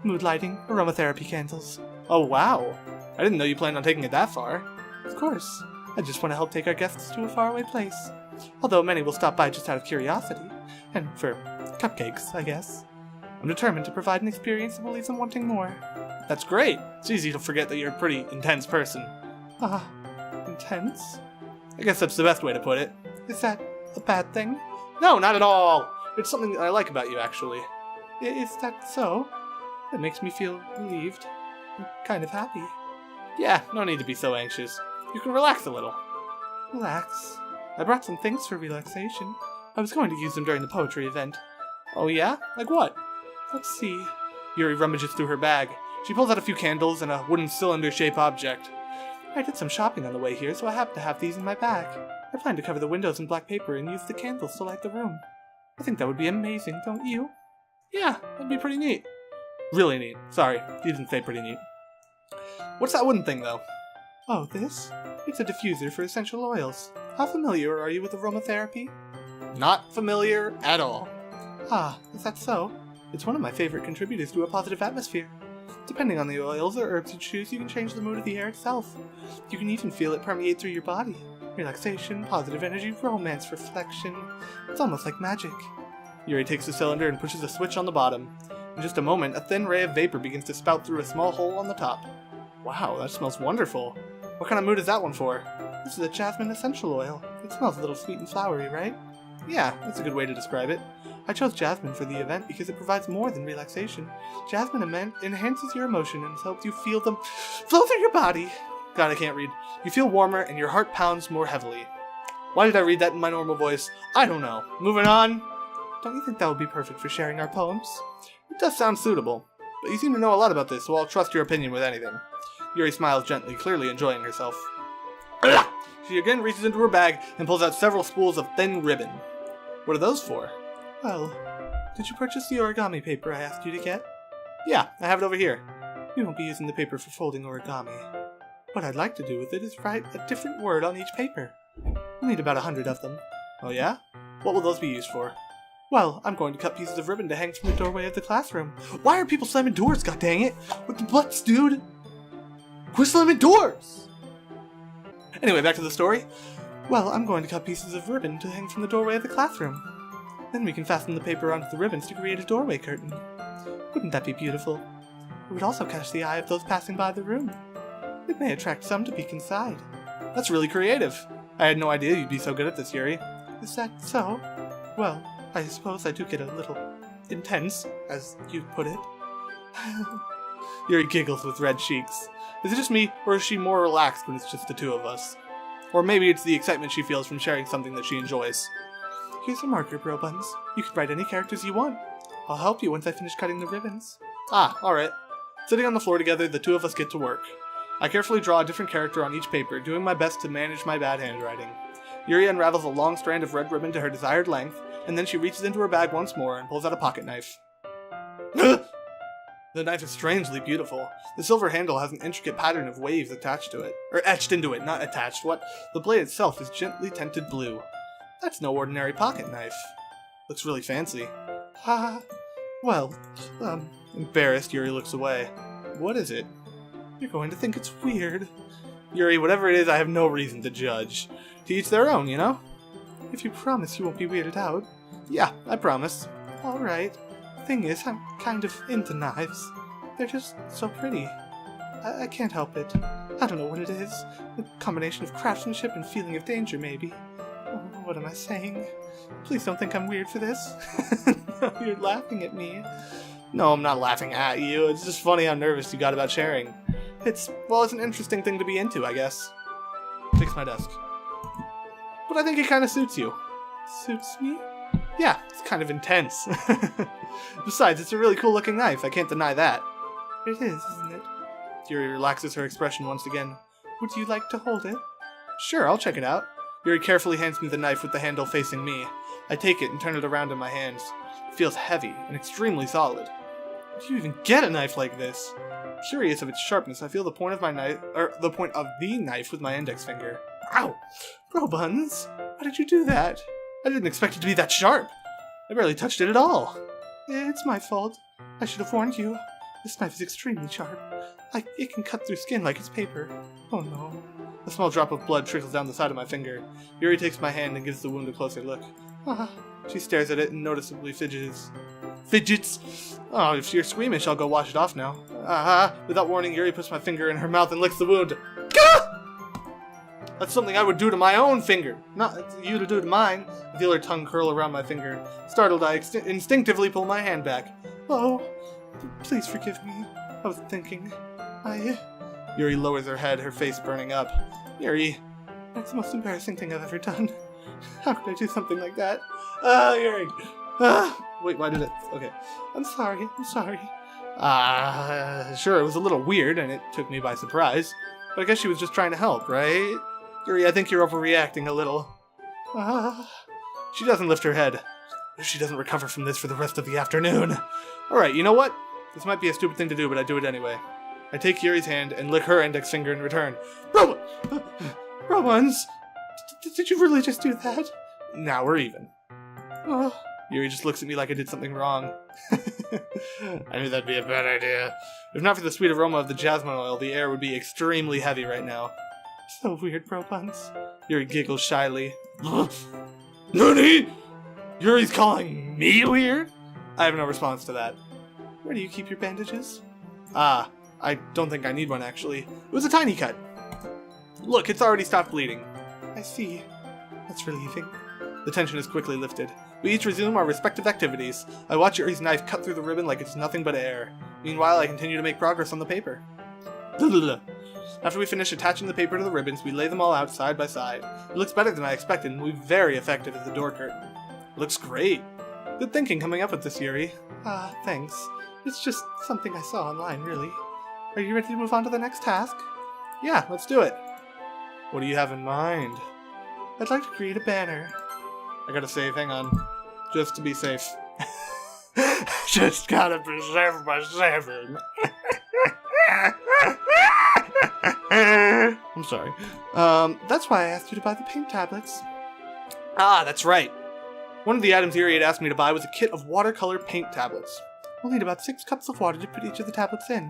Mood lighting, aromatherapy candles. Oh, wow. I didn't know you planned on taking it that far. Of course. I just want to help take our guests to a faraway place. Although many will stop by just out of curiosity. And for cupcakes, I guess. I'm determined to provide an experience that will leave them wanting more. That's great. It's easy to forget that you're a pretty intense person. Intense? I guess that's the best way to put it. Is that a bad thing? No, not at all. It's something that I like about you, actually. Is that so? It makes me feel relieved. I'm kind of happy. Yeah, no need to be so anxious. You can relax a little. Relax. I brought some things for relaxation. I was going to use them during the poetry event. Oh yeah? Like what? Let's see. Yuri rummages through her bag. She pulls out a few candles and a wooden cylinder-shaped object. I did some shopping on the way here, so I happen to have these in my bag. I plan to cover the windows in black paper and use the candles to light the room. I think that would be amazing, don't you? Yeah, that'd be pretty neat. Really neat. Sorry, you didn't say pretty neat. What's that wooden thing, though? Oh, this? It's a diffuser for essential oils. How familiar are you with aromatherapy? Not familiar at all. Ah, is that so? It's one of my favorite contributors to a positive atmosphere. Depending on the oils or herbs you choose, you can change the mood of the air itself. You can even feel it permeate through your body. Relaxation, positive energy, romance, reflection. It's almost like magic. Yuri takes the cylinder and pushes a switch on the bottom. In just a moment, a thin ray of vapor begins to spout through a small hole on the top. Wow, that smells wonderful. What kind of mood is that one for? This is a jasmine essential oil. It smells a little sweet and flowery, right? Yeah, that's a good way to describe it. I chose jasmine for the event because it provides more than relaxation. Jasmine enhances your emotion and helps you feel them flow through your body. God, I can't read. You feel warmer and your heart pounds more heavily. Why did I read that in my normal voice? I don't know. Moving on. Don't you think that would be perfect for sharing our poems? It does sound suitable, but you seem to know a lot about this, so I'll trust your opinion with anything. Yuri smiles gently, clearly enjoying herself. She again reaches into her bag and pulls out several spools of thin ribbon. What are those for? Well, did you purchase the origami paper I asked you to get? Yeah, I have it over here. We won't be using the paper for folding origami. What I'd like to do with it is write a different word on each paper. We'll need about 100 of them. Oh yeah? What will those be used for? Well, I'm going to cut pieces of ribbon to hang from the doorway of the classroom. Why are people slamming doors, goddang it? What the butts, dude? Quit slamming doors! Anyway, back to the story. Well, I'm going to cut pieces of ribbon to hang from the doorway of the classroom. Then we can fasten the paper onto the ribbons to create a doorway curtain. Wouldn't that be beautiful? It would also catch the eye of those passing by the room. It may attract some to peek inside. That's really creative. I had no idea you'd be so good at this, Yuri. Is that so? Well, I suppose I do get a little intense, as you put it. Yuri giggles with red cheeks. Is it just me, or is she more relaxed when it's just the two of us? Or maybe it's the excitement she feels from sharing something that she enjoys. Here's a marker, Bro Buns. You can write any characters you want. I'll help you once I finish cutting the ribbons. Ah, alright. Sitting on the floor together, the two of us get to work. I carefully draw a different character on each paper, doing my best to manage my bad handwriting. Yuri unravels a long strand of red ribbon to her desired length, and then she reaches into her bag once more and pulls out a pocket knife. The knife is strangely beautiful. The silver handle has an intricate pattern of waves attached to it. Or etched into it, not attached. What? The blade itself is gently tinted blue. That's no ordinary pocket knife. Looks really fancy. Embarrassed, Yuri looks away. What is it? You're going to think it's weird. Yuri, whatever it is, I have no reason to judge. To each their own, you know? If you promise you won't be weirded out. Yeah, I promise. Alright. Thing is, I'm kind of into knives. They're just so pretty. I can't help it. I don't know what it is. A combination of craftsmanship and feeling of danger, maybe. Oh, what am I saying? Please don't think I'm weird for this. No, you're laughing at me. No, I'm not laughing at you. It's just funny how nervous you got about sharing. It's an interesting thing to be into, I guess. Fix my desk. But I think it kind of suits you. Suits me? Yeah, it's kind of intense. Besides, it's a really cool looking knife. I can't deny that. It is, isn't it? Yuri relaxes her expression once again. Would you like to hold it? Sure, I'll check it out. Yuri carefully hands me the knife with the handle facing me. I take it and turn it around in my hands. It feels heavy and extremely solid. Where do you even get a knife like this? Curious of its sharpness, I feel the point of the knife with my index finger. Ow! Bro Buns, why did you do that? I didn't expect it to be that sharp. I barely touched it at all. It's my fault. I should have warned you. This knife is extremely sharp. It can cut through skin like it's paper. Oh no. A small drop of blood trickles down the side of my finger. Yuri takes my hand and gives the wound a closer look. She stares at it and noticeably fidgets. Oh, if you're squeamish, I'll go wash it off now. Without warning, Yuri puts my finger in her mouth and licks the wound. Gah! That's something I would do to my own finger, not you to do to mine. I feel her tongue curl around my finger. Startled, I instinctively pull my hand back. Oh, please forgive me. I was thinking. Yuri lowers her head, her face burning up. Yuri, That's the most embarrassing thing I've ever done. How could I do something like that? Yuri! Wait, why did it? Okay. I'm sorry. Sure, it was a little weird, and it took me by surprise. But I guess she was just trying to help, right? Yuri, I think you're overreacting a little. She doesn't lift her head. She doesn't recover from this for the rest of the afternoon. Alright, you know what? This might be a stupid thing to do, but I do it anyway. I take Yuri's hand and lick her index finger in return. Romans! Did you really just do that? Now we're even. Yuri just looks at me like I did something wrong. I knew that'd be a bad idea. If not for the sweet aroma of the jasmine oil, the air would be extremely heavy right now. So weird, bro buns. Yuri giggles shyly. NANI?! Yuri's calling me weird? I have no response to that. Where do you keep your bandages? I don't think I need one, actually. It was a tiny cut. Look, it's already stopped bleeding. I see. That's relieving. The tension is quickly lifted. We each resume our respective activities. I watch Yuri's knife cut through the ribbon like it's nothing but air. Meanwhile, I continue to make progress on the paper. After we finish attaching the paper to the ribbons, we lay them all out side by side. It looks better than I expected and will be very effective as the door curtain. It looks great. Good thinking coming up with this, Yuri. Thanks. It's just something I saw online, really. Are you ready to move on to the next task? Yeah, let's do it. What do you have in mind? I'd like to create a banner. I gotta save, hang on. Just to be safe. Just gotta preserve my saving. I'm sorry. That's why I asked you to buy the paint tablets. That's right. One of the items Yuri had asked me to buy was a kit of watercolor paint tablets. We'll need about 6 cups of water to put each of the tablets in.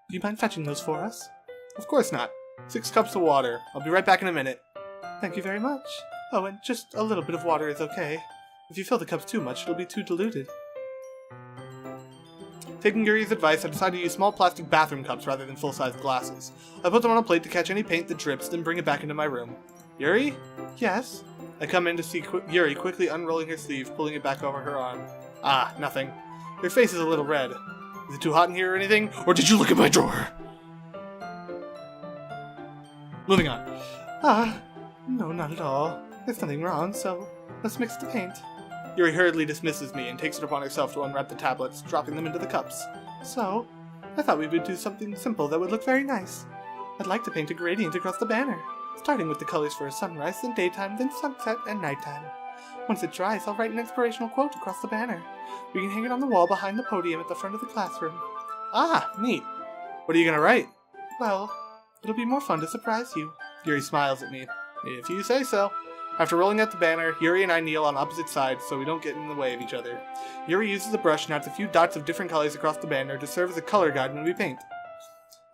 Do you mind fetching those for us? Of course not. 6 cups of water. I'll be right back in a minute. Thank you very much. Oh, and just a little bit of water is okay. If you fill the cups too much, it'll be too diluted. Taking Yuri's advice, I decided to use small plastic bathroom cups rather than full-sized glasses. I put them on a plate to catch any paint that drips, then bring it back into my room. Yuri? Yes? I come in to see Yuri quickly unrolling her sleeve, pulling it back over her arm. Nothing. Her face is a little red. Is it too hot in here or anything? Or did you look at my drawer? Moving on. No, not at all. There's nothing wrong, so let's mix the paint. Yuri hurriedly dismisses me and takes it upon herself to unwrap the tablets, dropping them into the cups. So, I thought we would do something simple that would look very nice. I'd like to paint a gradient across the banner, starting with the colors for a sunrise, then daytime, then sunset, and nighttime. Once it dries, I'll write an inspirational quote across the banner. We can hang it on the wall behind the podium at the front of the classroom. Neat. What are you gonna write? Well, it'll be more fun to surprise you. Yuri smiles at me. If you say so. After rolling out the banner, Yuri and I kneel on opposite sides so we don't get in the way of each other. Yuri uses a brush and adds a few dots of different colors across the banner to serve as a color guide when we paint.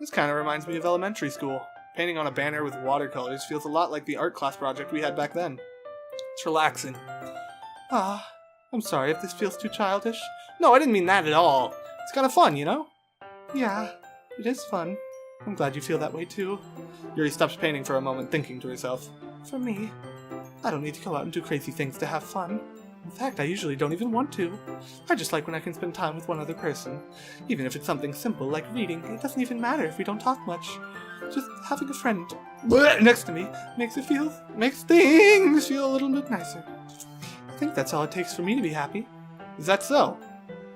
This kind of reminds me of elementary school. Painting on a banner with watercolors feels a lot like the art class project we had back then. It's relaxing. I'm sorry if this feels too childish. No, I didn't mean that at all. It's kind of fun, you know? Yeah, it is fun. I'm glad you feel that way too. Yuri stops painting for a moment, thinking to herself. For me, I don't need to go out and do crazy things to have fun. In fact, I usually don't even want to. I just like when I can spend time with one other person. Even if it's something simple like reading, it doesn't even matter if we don't talk much. Just having a friend next to me makes things feel a little bit nicer. I think that's all it takes for me to be happy. Is that so?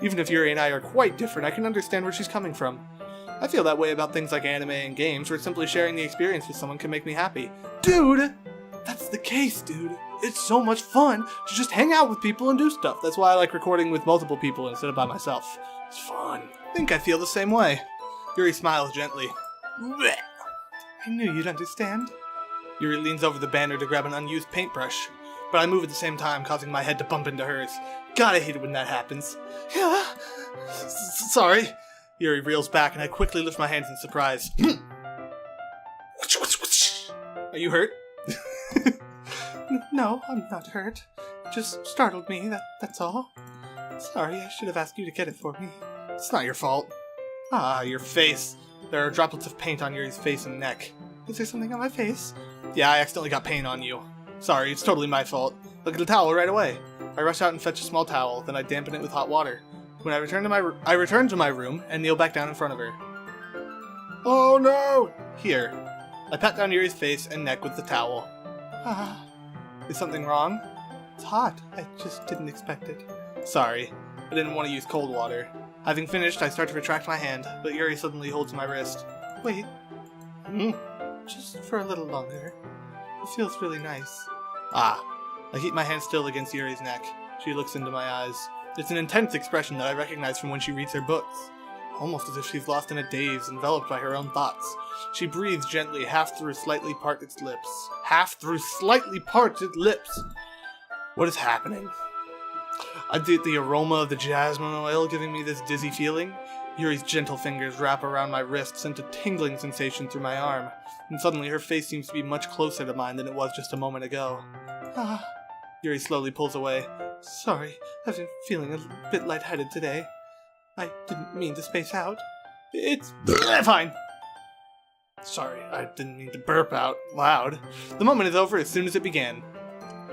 Even if Yuri and I are quite different, I can understand where she's coming from. I feel that way about things like anime and games, where simply sharing the experience with someone can make me happy. Dude! That's the case, dude. It's so much fun to just hang out with people and do stuff. That's why I like recording with multiple people instead of by myself. It's fun. I think I feel the same way. Yuri smiles gently. Blech. I knew you'd understand. Yuri leans over the banner to grab an unused paintbrush, but I move at the same time, causing my head to bump into hers. God, I hate it when that happens. Yeah. Sorry. Yuri reels back, and I quickly lift my hands in surprise. Are you hurt? No, I'm not hurt. It just startled me, that's all. Sorry, I should have asked you to get it for me. It's not your fault. Your face. There are droplets of paint on Yuri's face and neck. Is there something on my face? Yeah, I accidentally got paint on you. Sorry, it's totally my fault. Look at the towel right away. I rush out and fetch a small towel, then I dampen it with hot water. When I return to my room and kneel back down in front of her. Oh no! Here. I pat down Yuri's face and neck with the towel. Ah, is something wrong? It's hot. I just didn't expect it. Sorry, I didn't want to use cold water. Having finished, I start to retract my hand, but Yuri suddenly holds my wrist. Wait. Just for a little longer. It feels really nice. Ah. I keep my hand still against Yuri's neck. She looks into my eyes. It's an intense expression that I recognize from when she reads her books. Almost as if she's lost in a daze, enveloped by her own thoughts. She breathes gently, half through slightly parted lips. Half through slightly parted lips! What is happening? I get the aroma of the jasmine oil giving me this dizzy feeling. Yuri's gentle fingers wrap around my wrist, sent a tingling sensation through my arm. And suddenly her face seems to be much closer to mine than it was just a moment ago. Ah. Yuri slowly pulls away. Sorry, I've been feeling a bit lightheaded today. I didn't mean to space out. It's fine. Sorry, I didn't mean to burp out loud. The moment is over as soon as it began.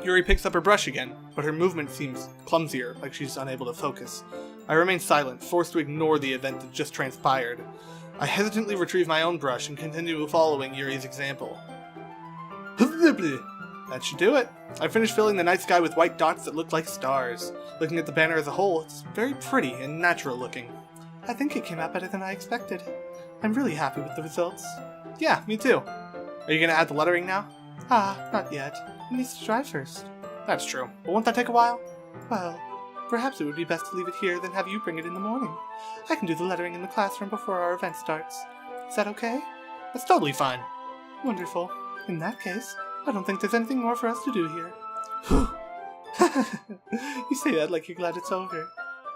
Yuri picks up her brush again, but her movement seems clumsier, like she's unable to focus. I remain silent, forced to ignore the event that just transpired. I hesitantly retrieve my own brush and continue following Yuri's example. That should do it. I finished filling the night sky with white dots that looked like stars. Looking at the banner as a whole, it's very pretty and natural looking. I think it came out better than I expected. I'm really happy with the results. Yeah, me too. Are you gonna add the lettering now? Not yet. It needs to dry first. That's true. But won't that take a while? Well, perhaps it would be best to leave it here than have you bring it in the morning. I can do the lettering in the classroom before our event starts. Is that okay? That's totally fine. Wonderful. In that case, I don't think there's anything more for us to do here. You say that like you're glad it's over.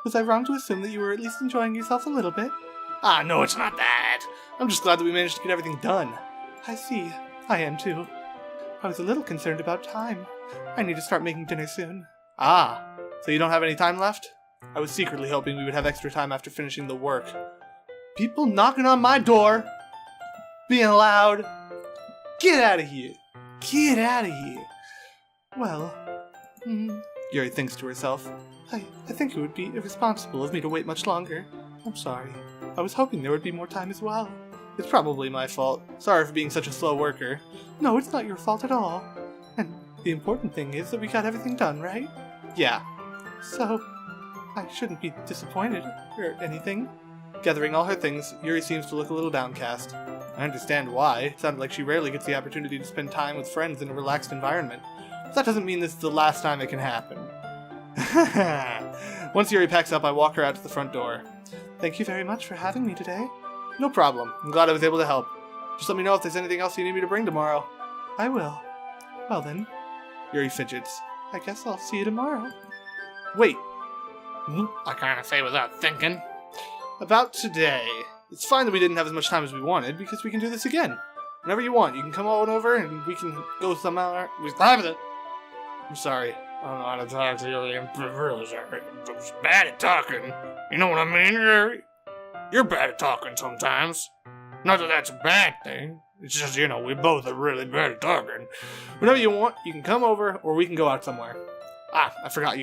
Was I wrong to assume that you were at least enjoying yourself a little bit? No, it's not that. I'm just glad that we managed to get everything done. I see. I am too. I was a little concerned about time. I need to start making dinner soon. So you don't have any time left? I was secretly hoping we would have extra time after finishing the work. People knocking on my door, being loud. Get out of here. Get out of here. Well, Yuri thinks to herself. I think it would be irresponsible of me to wait much longer. I'm sorry. I was hoping there would be more time as well. It's probably my fault. Sorry for being such a slow worker. No, it's not your fault at all. And the important thing is that we got everything done, right? Yeah. So, I shouldn't be disappointed or anything. Gathering all her things, Yuri seems to look a little downcast. I understand why. It sounded like she rarely gets the opportunity to spend time with friends in a relaxed environment. But that doesn't mean this is the last time it can happen. Once Yuri packs up, I walk her out to the front door. Thank you very much for having me today. No problem. I'm glad I was able to help. Just let me know if there's anything else you need me to bring tomorrow. I will. Well then. Yuri fidgets. I guess I'll see you tomorrow. Wait. I can't say without thinking. About today. It's fine that we didn't have as much time as we wanted, because we can do this again. Whenever you want, you can come on over and we can go somewhere. I'm sorry. I don't know how to talk to you. I'm really sorry. I'm just bad at talking. You know what I mean, Yuri? You're bad at talking sometimes. Not that that's a bad thing. It's just, we both are really bad at talking. Whenever you want, you can come over, or we can go out somewhere. I forgot,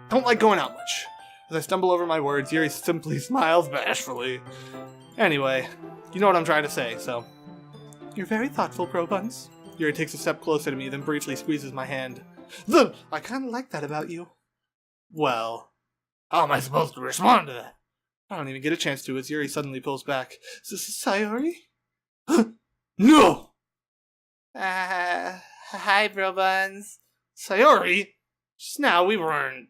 don't like going out much. As I stumble over my words, Yuri simply smiles bashfully. Anyway, you know what I'm trying to say, so. You're very thoughtful, Bro Buns. Yuri takes a step closer to me, then briefly squeezes my hand. I kinda like that about you. Well, how am I supposed to respond to that? I don't even get a chance to as Yuri suddenly pulls back. Sayori? No! Hi, Bro Buns. Sayori? Just now we weren't.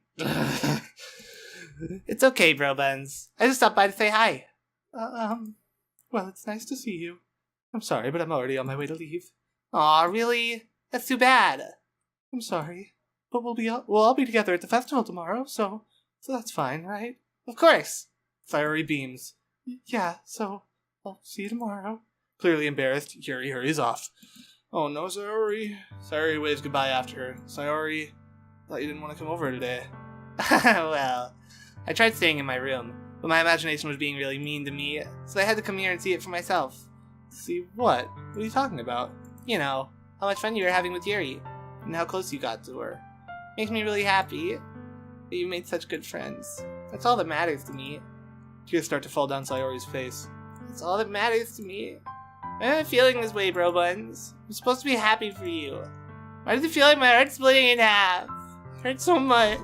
It's okay, Bro Buns. I just stopped by to say hi. Well, it's nice to see you. I'm sorry, but I'm already on my way to leave. Aw, really? That's too bad. I'm sorry, but we'll all be together at the festival tomorrow, so that's fine, right? Of course. Sayori beams. Yeah, so I'll see you tomorrow. Clearly embarrassed, Yuri hurries off. Oh no, Sayori. Sayori waves goodbye after her. Sayori, thought you didn't want to come over today. Well, I tried staying in my room, but my imagination was being really mean to me, so I had to come here and see it for myself. See what? What are you talking about? How much fun you were having with Yuri, and how close you got to her. Makes me really happy that you made such good friends. That's all that matters to me. Tears start to fall down Sayori's face. That's all that matters to me. I'm not feeling this way, Bro Buns. I'm supposed to be happy for you. Why does it feel like my heart's splitting in half? It hurts so much.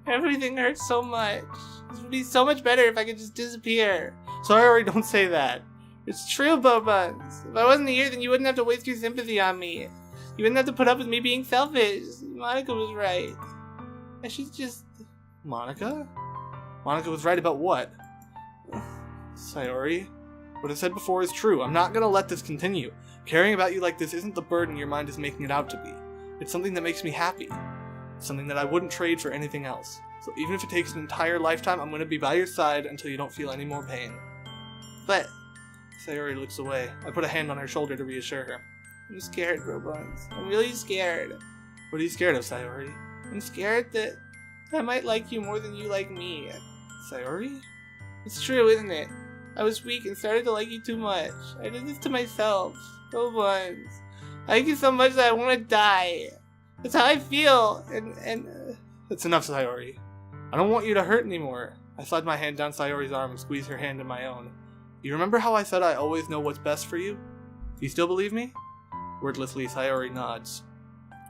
Everything hurts so much. This would be so much better if I could just disappear. Sorry, don't say that. It's true, Bobuns. If I wasn't here, then you wouldn't have to waste your sympathy on me. You wouldn't have to put up with me being selfish. Monica was right. I should just... Monica? Monica was right about what? Sayori, what I said before is true. I'm not gonna let this continue. Caring about you like this isn't the burden your mind is making it out to be. It's something that makes me happy. It's something that I wouldn't trade for anything else. So even if it takes an entire lifetime, I'm gonna be by your side until you don't feel any more pain. But... Sayori looks away. I put a hand on her shoulder to reassure her. I'm scared, Robuns. I'm really scared. What are you scared of, Sayori? I'm scared that I might like you more than you like me. Sayori? It's true, isn't it? I was weak and started to like you too much. I did this to myself. Robuns. I like you so much that I want to die. That's how I feel. That's enough, Sayori. I don't want you to hurt anymore. I slide my hand down Sayori's arm and squeeze her hand in my own. You remember how I said I always know what's best for you? Do you still believe me? Wordlessly, Sayori nods.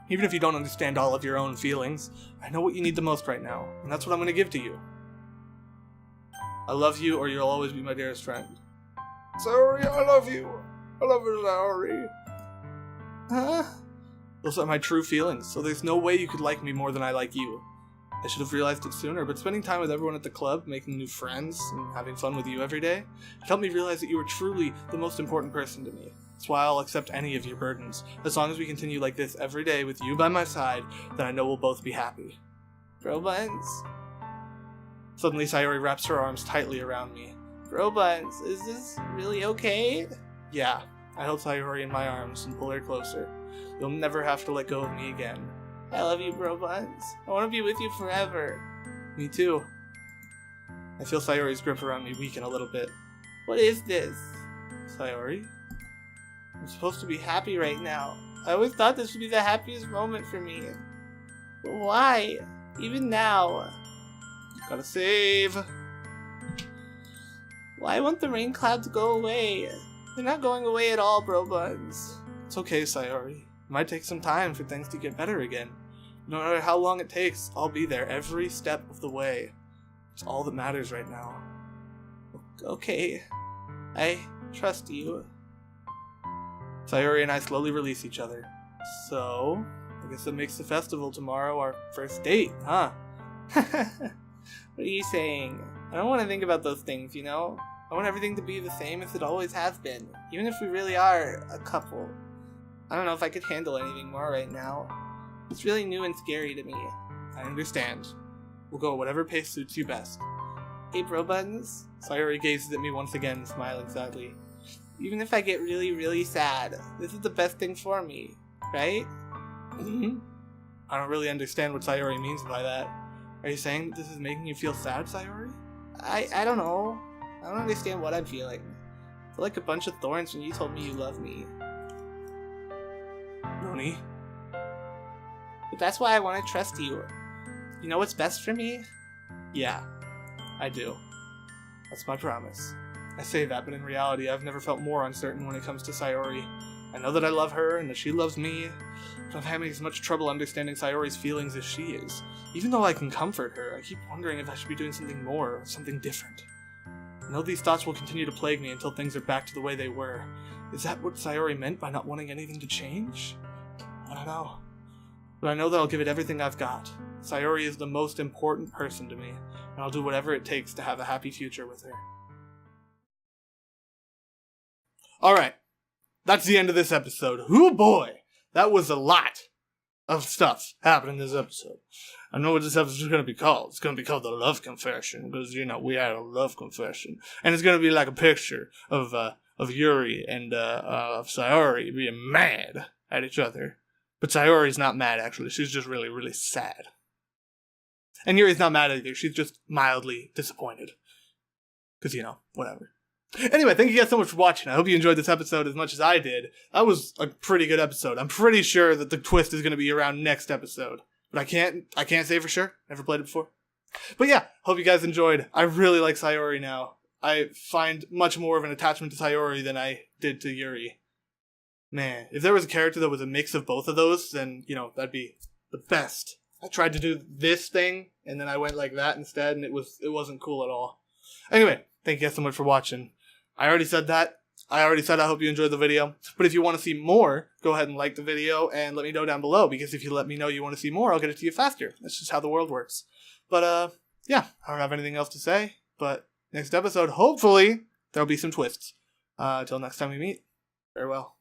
Even if you don't understand all of your own feelings, I know what you need the most right now, and that's what I'm going to give to you. I love you, or you'll always be my dearest friend. Sayori, I love you. I love you, Sayori. Huh? Those are my true feelings, so there's no way you could like me more than I like you. I should have realized it sooner, but spending time with everyone at the club, making new friends, and having fun with you every day, helped me realize that you are truly the most important person to me. That's why I'll accept any of your burdens. As long as we continue like this every day with you by my side, then I know we'll both be happy. Robuns? Suddenly, Sayori wraps her arms tightly around me. Robuns, is this really okay? Yeah. I hold Sayori in my arms and pull her closer. You'll never have to let go of me again. I love you, Robuns. I want to be with you forever. Me too. I feel Sayori's grip around me weaken a little bit. What is this? Sayori? I'm supposed to be happy right now. I always thought this would be the happiest moment for me. But why? Even now. Gotta save. Why won't the rain clouds go away? They're not going away at all, Robuns. It's okay, Sayori. It might take some time for things to get better again. No matter how long it takes, I'll be there every step of the way. It's all that matters right now. Okay. I trust you. Sayori and I slowly release each other. So, I guess that makes the festival tomorrow our first date, huh? What are you saying? I don't want to think about those things, you know? I want everything to be the same as it always has been, even if we really are a couple. I don't know if I could handle anything more right now. It's really new and scary to me. I understand. We'll go at whatever pace suits you best. Hey, Robuns? Sayori gazes at me once again, smiling sadly. Even if I get really, really sad, this is the best thing for me, right? I don't really understand what Sayori means by that. Are you saying that this is making you feel sad, Sayori? I don't know. I don't understand what I'm feeling. I feel like a bunch of thorns when you told me you love me. Noni? But that's why I want to trust you. You know what's best for me? Yeah, I do. That's my promise. I say that, but in reality, I've never felt more uncertain when it comes to Sayori. I know that I love her and that she loves me, but I'm having as much trouble understanding Sayori's feelings as she is. Even though I can comfort her, I keep wondering if I should be doing something more or something different. I know these thoughts will continue to plague me until things are back to the way they were. Is that what Sayori meant by not wanting anything to change? I don't know. But I know that I'll give it everything I've got. Sayori is the most important person to me, and I'll do whatever it takes to have a happy future with her. Alright, that's the end of this episode. Hoo boy! That was a lot of stuff happening in this episode. I know what this episode is going to be called. It's going to be called The Love Confession, because, you know, we had a love confession. And it's going to be like a picture of Yuri and of Sayori being mad at each other. But Sayori's not mad, actually. She's just really, really sad. And Yuri's not mad either. She's just mildly disappointed. Because, you know, whatever. Anyway, thank you guys so much for watching. I hope you enjoyed this episode as much as I did. That was a pretty good episode. I'm pretty sure that the twist is going to be around next episode. But I can't say for sure. Never played it before. But yeah, hope you guys enjoyed. I really like Sayori now. I find much more of an attachment to Sayori than I did to Yuri. Man, if there was a character that was a mix of both of those, then, you know, that'd be the best. I tried to do this thing, and then I went like that instead, and it wasn't cool at all. Anyway, thank you guys so much for watching. I already said that. I hope you enjoyed the video. But if you want to see more, go ahead and like the video and let me know down below, because if you let me know you want to see more, I'll get it to you faster. That's just how the world works. But, yeah, I don't have anything else to say, but next episode, hopefully, there'll be some twists. Till next time we meet, farewell.